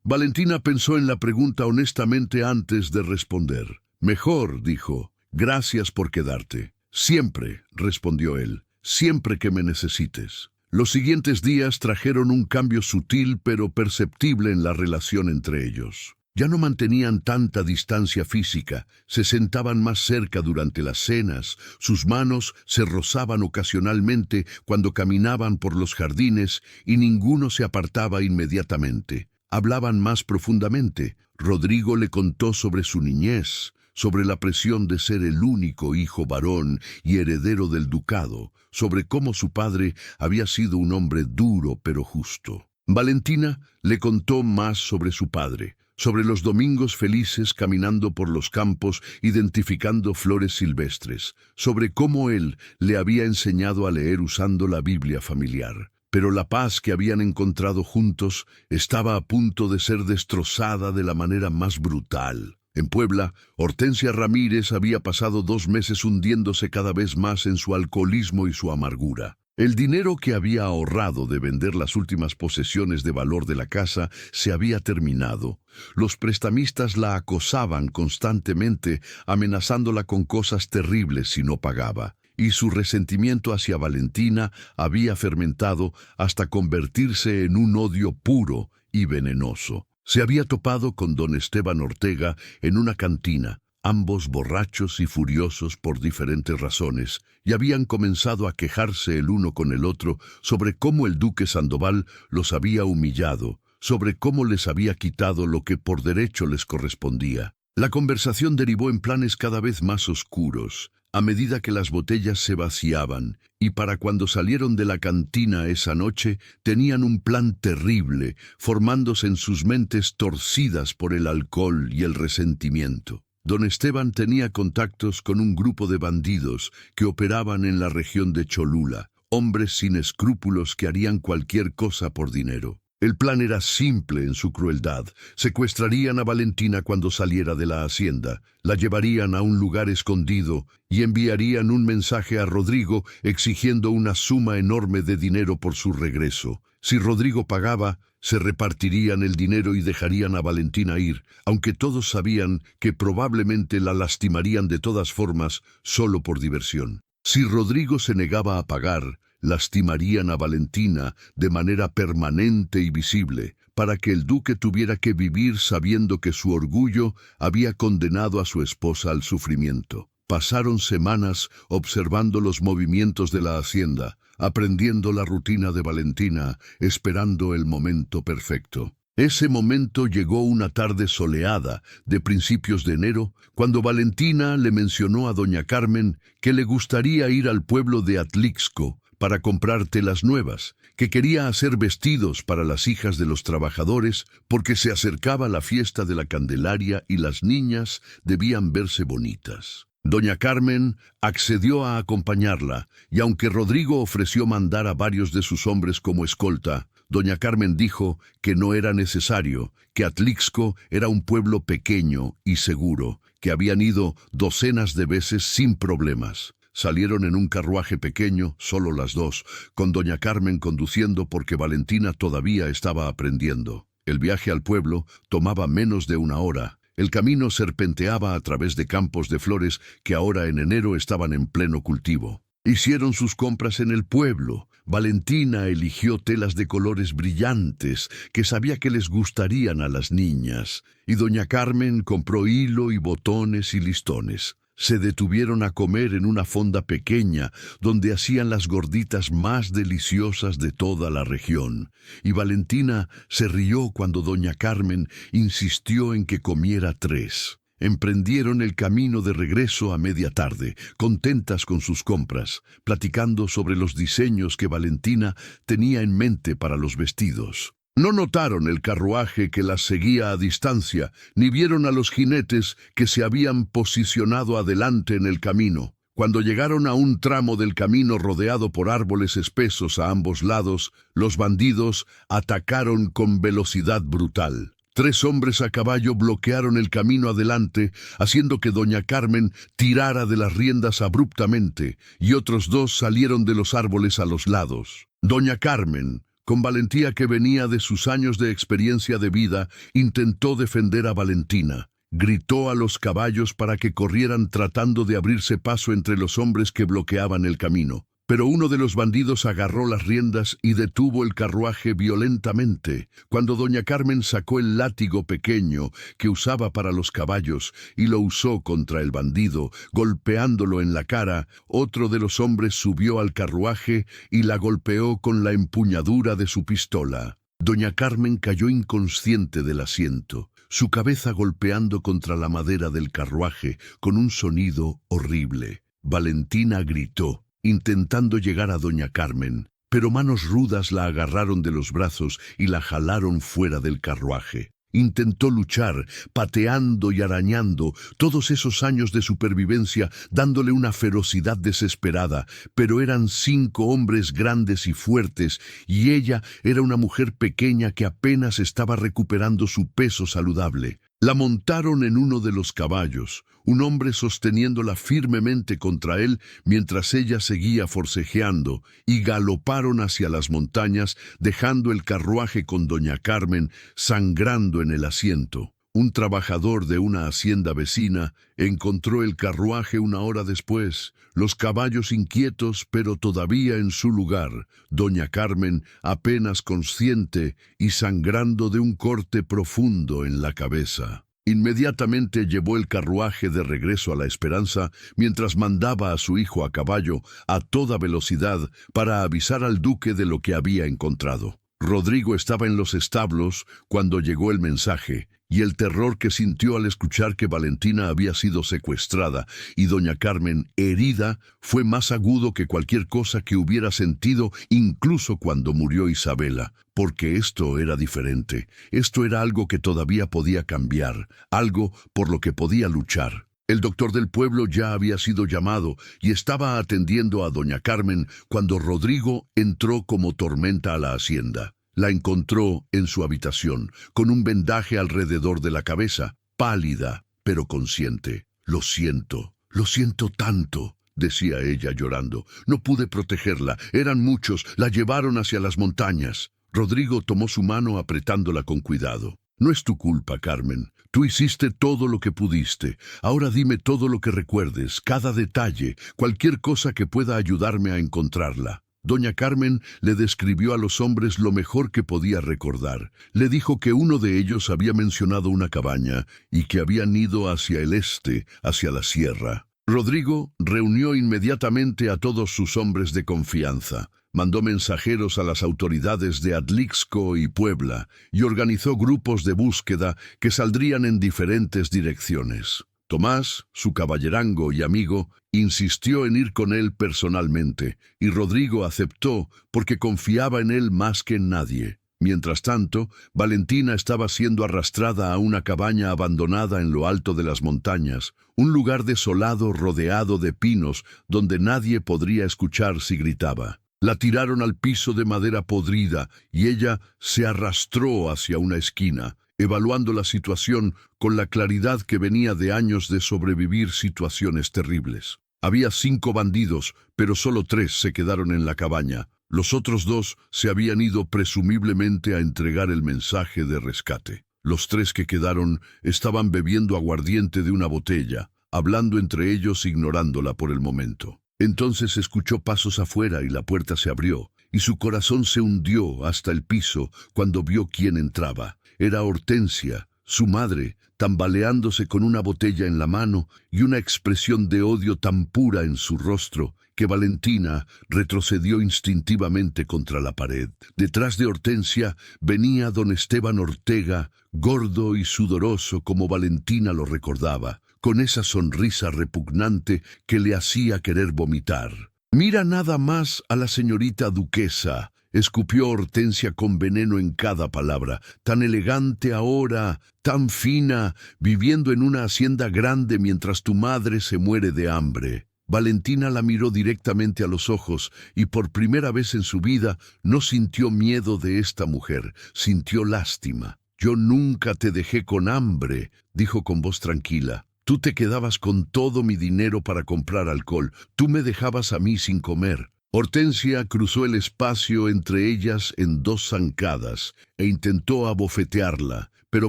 Valentina pensó en la pregunta honestamente antes de responder. «Mejor», dijo. «Gracias por quedarte». «Siempre», respondió él, «siempre que me necesites». Los siguientes días trajeron un cambio sutil pero perceptible en la relación entre ellos. Ya no mantenían tanta distancia física, se sentaban más cerca durante las cenas, sus manos se rozaban ocasionalmente cuando caminaban por los jardines y ninguno se apartaba inmediatamente. Hablaban más profundamente. Rodrigo le contó sobre su niñez, sobre la presión de ser el único hijo varón y heredero del ducado, sobre cómo su padre había sido un hombre duro pero justo. Valentina le contó más sobre su padre, sobre los domingos felices caminando por los campos identificando flores silvestres, sobre cómo él le había enseñado a leer usando la Biblia familiar. Pero la paz que habían encontrado juntos estaba a punto de ser destrozada de la manera más brutal. En Puebla, Hortensia Ramírez había pasado 2 meses hundiéndose cada vez más en su alcoholismo y su amargura. El dinero que había ahorrado de vender las últimas posesiones de valor de la casa se había terminado. Los prestamistas la acosaban constantemente, amenazándola con cosas terribles si no pagaba. Y su resentimiento hacia Valentina había fermentado hasta convertirse en un odio puro y venenoso. Se había topado con don Esteban Ortega en una cantina, ambos borrachos y furiosos por diferentes razones, y habían comenzado a quejarse el uno con el otro sobre cómo el duque Sandoval los había humillado, sobre cómo les había quitado lo que por derecho les correspondía. La conversación derivó en planes cada vez más oscuros, a medida que las botellas se vaciaban, y para cuando salieron de la cantina esa noche, tenían un plan terrible, formándose en sus mentes torcidas por el alcohol y el resentimiento. Don Esteban tenía contactos con un grupo de bandidos que operaban en la región de Cholula, hombres sin escrúpulos que harían cualquier cosa por dinero. El plan era simple en su crueldad. Secuestrarían a Valentina cuando saliera de la hacienda, la llevarían a un lugar escondido y enviarían un mensaje a Rodrigo exigiendo una suma enorme de dinero por su regreso. Si Rodrigo pagaba, se repartirían el dinero y dejarían a Valentina ir, aunque todos sabían que probablemente la lastimarían de todas formas solo por diversión. Si Rodrigo se negaba a pagar, lastimarían a Valentina de manera permanente y visible, para que el duque tuviera que vivir sabiendo que su orgullo había condenado a su esposa al sufrimiento. Pasaron semanas observando los movimientos de la hacienda, aprendiendo la rutina de Valentina, esperando el momento perfecto. Ese momento llegó una tarde soleada de principios de enero, cuando Valentina le mencionó a doña Carmen que le gustaría ir al pueblo de Atlixco para comprar telas nuevas, que quería hacer vestidos para las hijas de los trabajadores porque se acercaba la fiesta de la Candelaria y las niñas debían verse bonitas. Doña Carmen accedió a acompañarla, y aunque Rodrigo ofreció mandar a varios de sus hombres como escolta, doña Carmen dijo que no era necesario, que Atlixco era un pueblo pequeño y seguro, que habían ido docenas de veces sin problemas. Salieron en un carruaje pequeño, solo las dos, con doña Carmen conduciendo porque Valentina todavía estaba aprendiendo. El viaje al pueblo tomaba menos de una hora. El camino serpenteaba a través de campos de flores que ahora en enero estaban en pleno cultivo. Hicieron sus compras en el pueblo. Valentina eligió telas de colores brillantes que sabía que les gustarían a las niñas, y doña Carmen compró hilo y botones y listones. Se detuvieron a comer en una fonda pequeña donde hacían las gorditas más deliciosas de toda la región, y Valentina se rió cuando doña Carmen insistió en que comiera 3. Emprendieron el camino de regreso a media tarde, contentas con sus compras, platicando sobre los diseños que Valentina tenía en mente para los vestidos. No notaron el carruaje que las seguía a distancia, ni vieron a los jinetes que se habían posicionado adelante en el camino. Cuando llegaron a un tramo del camino rodeado por árboles espesos a ambos lados, los bandidos atacaron con velocidad brutal. 3 hombres a caballo bloquearon el camino adelante, haciendo que doña Carmen tirara de las riendas abruptamente, y otros 2 salieron de los árboles a los lados. Doña Carmen, con valentía que venía de sus años de experiencia de vida, intentó defender a Valentina. Gritó a los caballos para que corrieran tratando de abrirse paso entre los hombres que bloqueaban el camino. Pero uno de los bandidos agarró las riendas y detuvo el carruaje violentamente. Cuando doña Carmen sacó el látigo pequeño que usaba para los caballos y lo usó contra el bandido, golpeándolo en la cara, otro de los hombres subió al carruaje y la golpeó con la empuñadura de su pistola. Doña Carmen cayó inconsciente del asiento, su cabeza golpeando contra la madera del carruaje con un sonido horrible. Valentina gritó, intentando llegar a doña Carmen, pero manos rudas la agarraron de los brazos y la jalaron fuera del carruaje. Intentó luchar, pateando y arañando todos esos años de supervivencia, dándole una ferocidad desesperada, pero eran 5 hombres grandes y fuertes, y ella era una mujer pequeña que apenas estaba recuperando su peso saludable. La montaron en uno de los caballos, un hombre sosteniéndola firmemente contra él mientras ella seguía forcejeando, y galoparon hacia las montañas, dejando el carruaje con doña Carmen sangrando en el asiento. Un trabajador de una hacienda vecina encontró el carruaje 1 hora después, los caballos inquietos pero todavía en su lugar, doña Carmen apenas consciente y sangrando de un corte profundo en la cabeza. Inmediatamente llevó el carruaje de regreso a la Esperanza, mientras mandaba a su hijo a caballo a toda velocidad para avisar al duque de lo que había encontrado. Rodrigo estaba en los establos cuando llegó el mensaje, y el terror que sintió al escuchar que Valentina había sido secuestrada y doña Carmen herida fue más agudo que cualquier cosa que hubiera sentido incluso cuando murió Isabela, porque esto era diferente, esto era algo que todavía podía cambiar, algo por lo que podía luchar. El doctor del pueblo ya había sido llamado y estaba atendiendo a doña Carmen cuando Rodrigo entró como tormenta a la hacienda. La encontró en su habitación, con un vendaje alrededor de la cabeza, pálida, pero consciente. Lo siento tanto, decía ella llorando. No pude protegerla, eran muchos, la llevaron hacia las montañas. Rodrigo tomó su mano apretándola con cuidado. No es tu culpa, Carmen. Tú hiciste todo lo que pudiste. Ahora dime todo lo que recuerdes, cada detalle, cualquier cosa que pueda ayudarme a encontrarla. Doña Carmen le describió a los hombres lo mejor que podía recordar. Le dijo que uno de ellos había mencionado una cabaña y que habían ido hacia el este, hacia la sierra. Rodrigo reunió inmediatamente a todos sus hombres de confianza. Mandó mensajeros a las autoridades de Atlixco y Puebla y organizó grupos de búsqueda que saldrían en diferentes direcciones. Tomás, su caballerango y amigo, insistió en ir con él personalmente, y Rodrigo aceptó porque confiaba en él más que en nadie. Mientras tanto, Valentina estaba siendo arrastrada a una cabaña abandonada en lo alto de las montañas, un lugar desolado rodeado de pinos donde nadie podría escuchar si gritaba. La tiraron al piso de madera podrida y ella se arrastró hacia una esquina, evaluando la situación con la claridad que venía de años de sobrevivir situaciones terribles. Había 5 bandidos, pero solo 3 se quedaron en la cabaña. Los otros 2 se habían ido presumiblemente a entregar el mensaje de rescate. Los 3 que quedaron estaban bebiendo aguardiente de una botella, hablando entre ellos ignorándola por el momento. Entonces escuchó pasos afuera y la puerta se abrió, y su corazón se hundió hasta el piso cuando vio quién entraba. Era Hortensia, su madre, tambaleándose con una botella en la mano y una expresión de odio tan pura en su rostro que Valentina retrocedió instintivamente contra la pared. Detrás de Hortensia venía don Esteban Ortega, gordo y sudoroso como Valentina lo recordaba, con esa sonrisa repugnante que le hacía querer vomitar. «Mira nada más a la señorita duquesa», escupió Hortensia con veneno en cada palabra. «Tan elegante ahora, tan fina, viviendo en una hacienda grande mientras tu madre se muere de hambre». Valentina la miró directamente a los ojos y por primera vez en su vida no sintió miedo de esta mujer, sintió lástima. «Yo nunca te dejé con hambre», dijo con voz tranquila. «Tú te quedabas con todo mi dinero para comprar alcohol. Tú me dejabas a mí sin comer». Hortensia cruzó el espacio entre ellas en 2 zancadas e intentó abofetearla, pero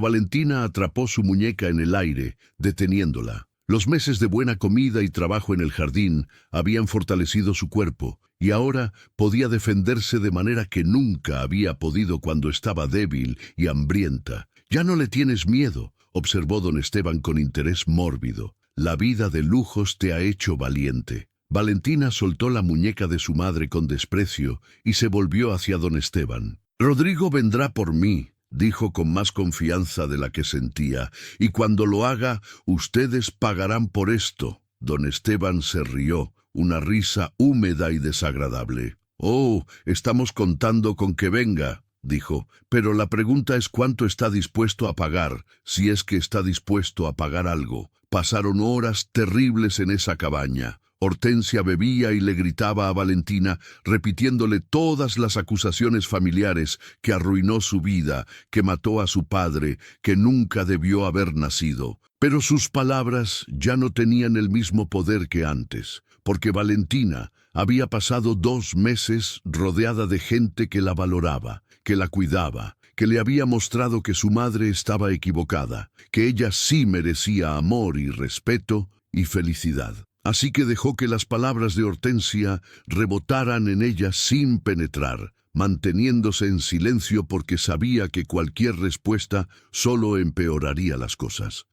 Valentina atrapó su muñeca en el aire, deteniéndola. Los meses de buena comida y trabajo en el jardín habían fortalecido su cuerpo, y ahora podía defenderse de manera que nunca había podido cuando estaba débil y hambrienta. «Ya no le tienes miedo», observó don Esteban con interés mórbido. «La vida de lujos te ha hecho valiente». Valentina soltó la muñeca de su madre con desprecio y se volvió hacia don Esteban. «Rodrigo vendrá por mí», dijo con más confianza de la que sentía, «y cuando lo haga, ustedes pagarán por esto». Don Esteban se rió, una risa húmeda y desagradable. «Oh, estamos contando con que venga», dijo, «pero la pregunta es cuánto está dispuesto a pagar, si es que está dispuesto a pagar algo». Pasaron horas terribles en esa cabaña. Hortensia bebía y le gritaba a Valentina, repitiéndole todas las acusaciones familiares, que arruinó su vida, que mató a su padre, que nunca debió haber nacido. Pero sus palabras ya no tenían el mismo poder que antes, porque Valentina había pasado 2 meses rodeada de gente que la valoraba, que la cuidaba, que le había mostrado que su madre estaba equivocada, que ella sí merecía amor y respeto y felicidad. Así que dejó que las palabras de Hortensia rebotaran en ella sin penetrar. manteniéndose en silencio porque sabía que cualquier respuesta solo empeoraría las cosas.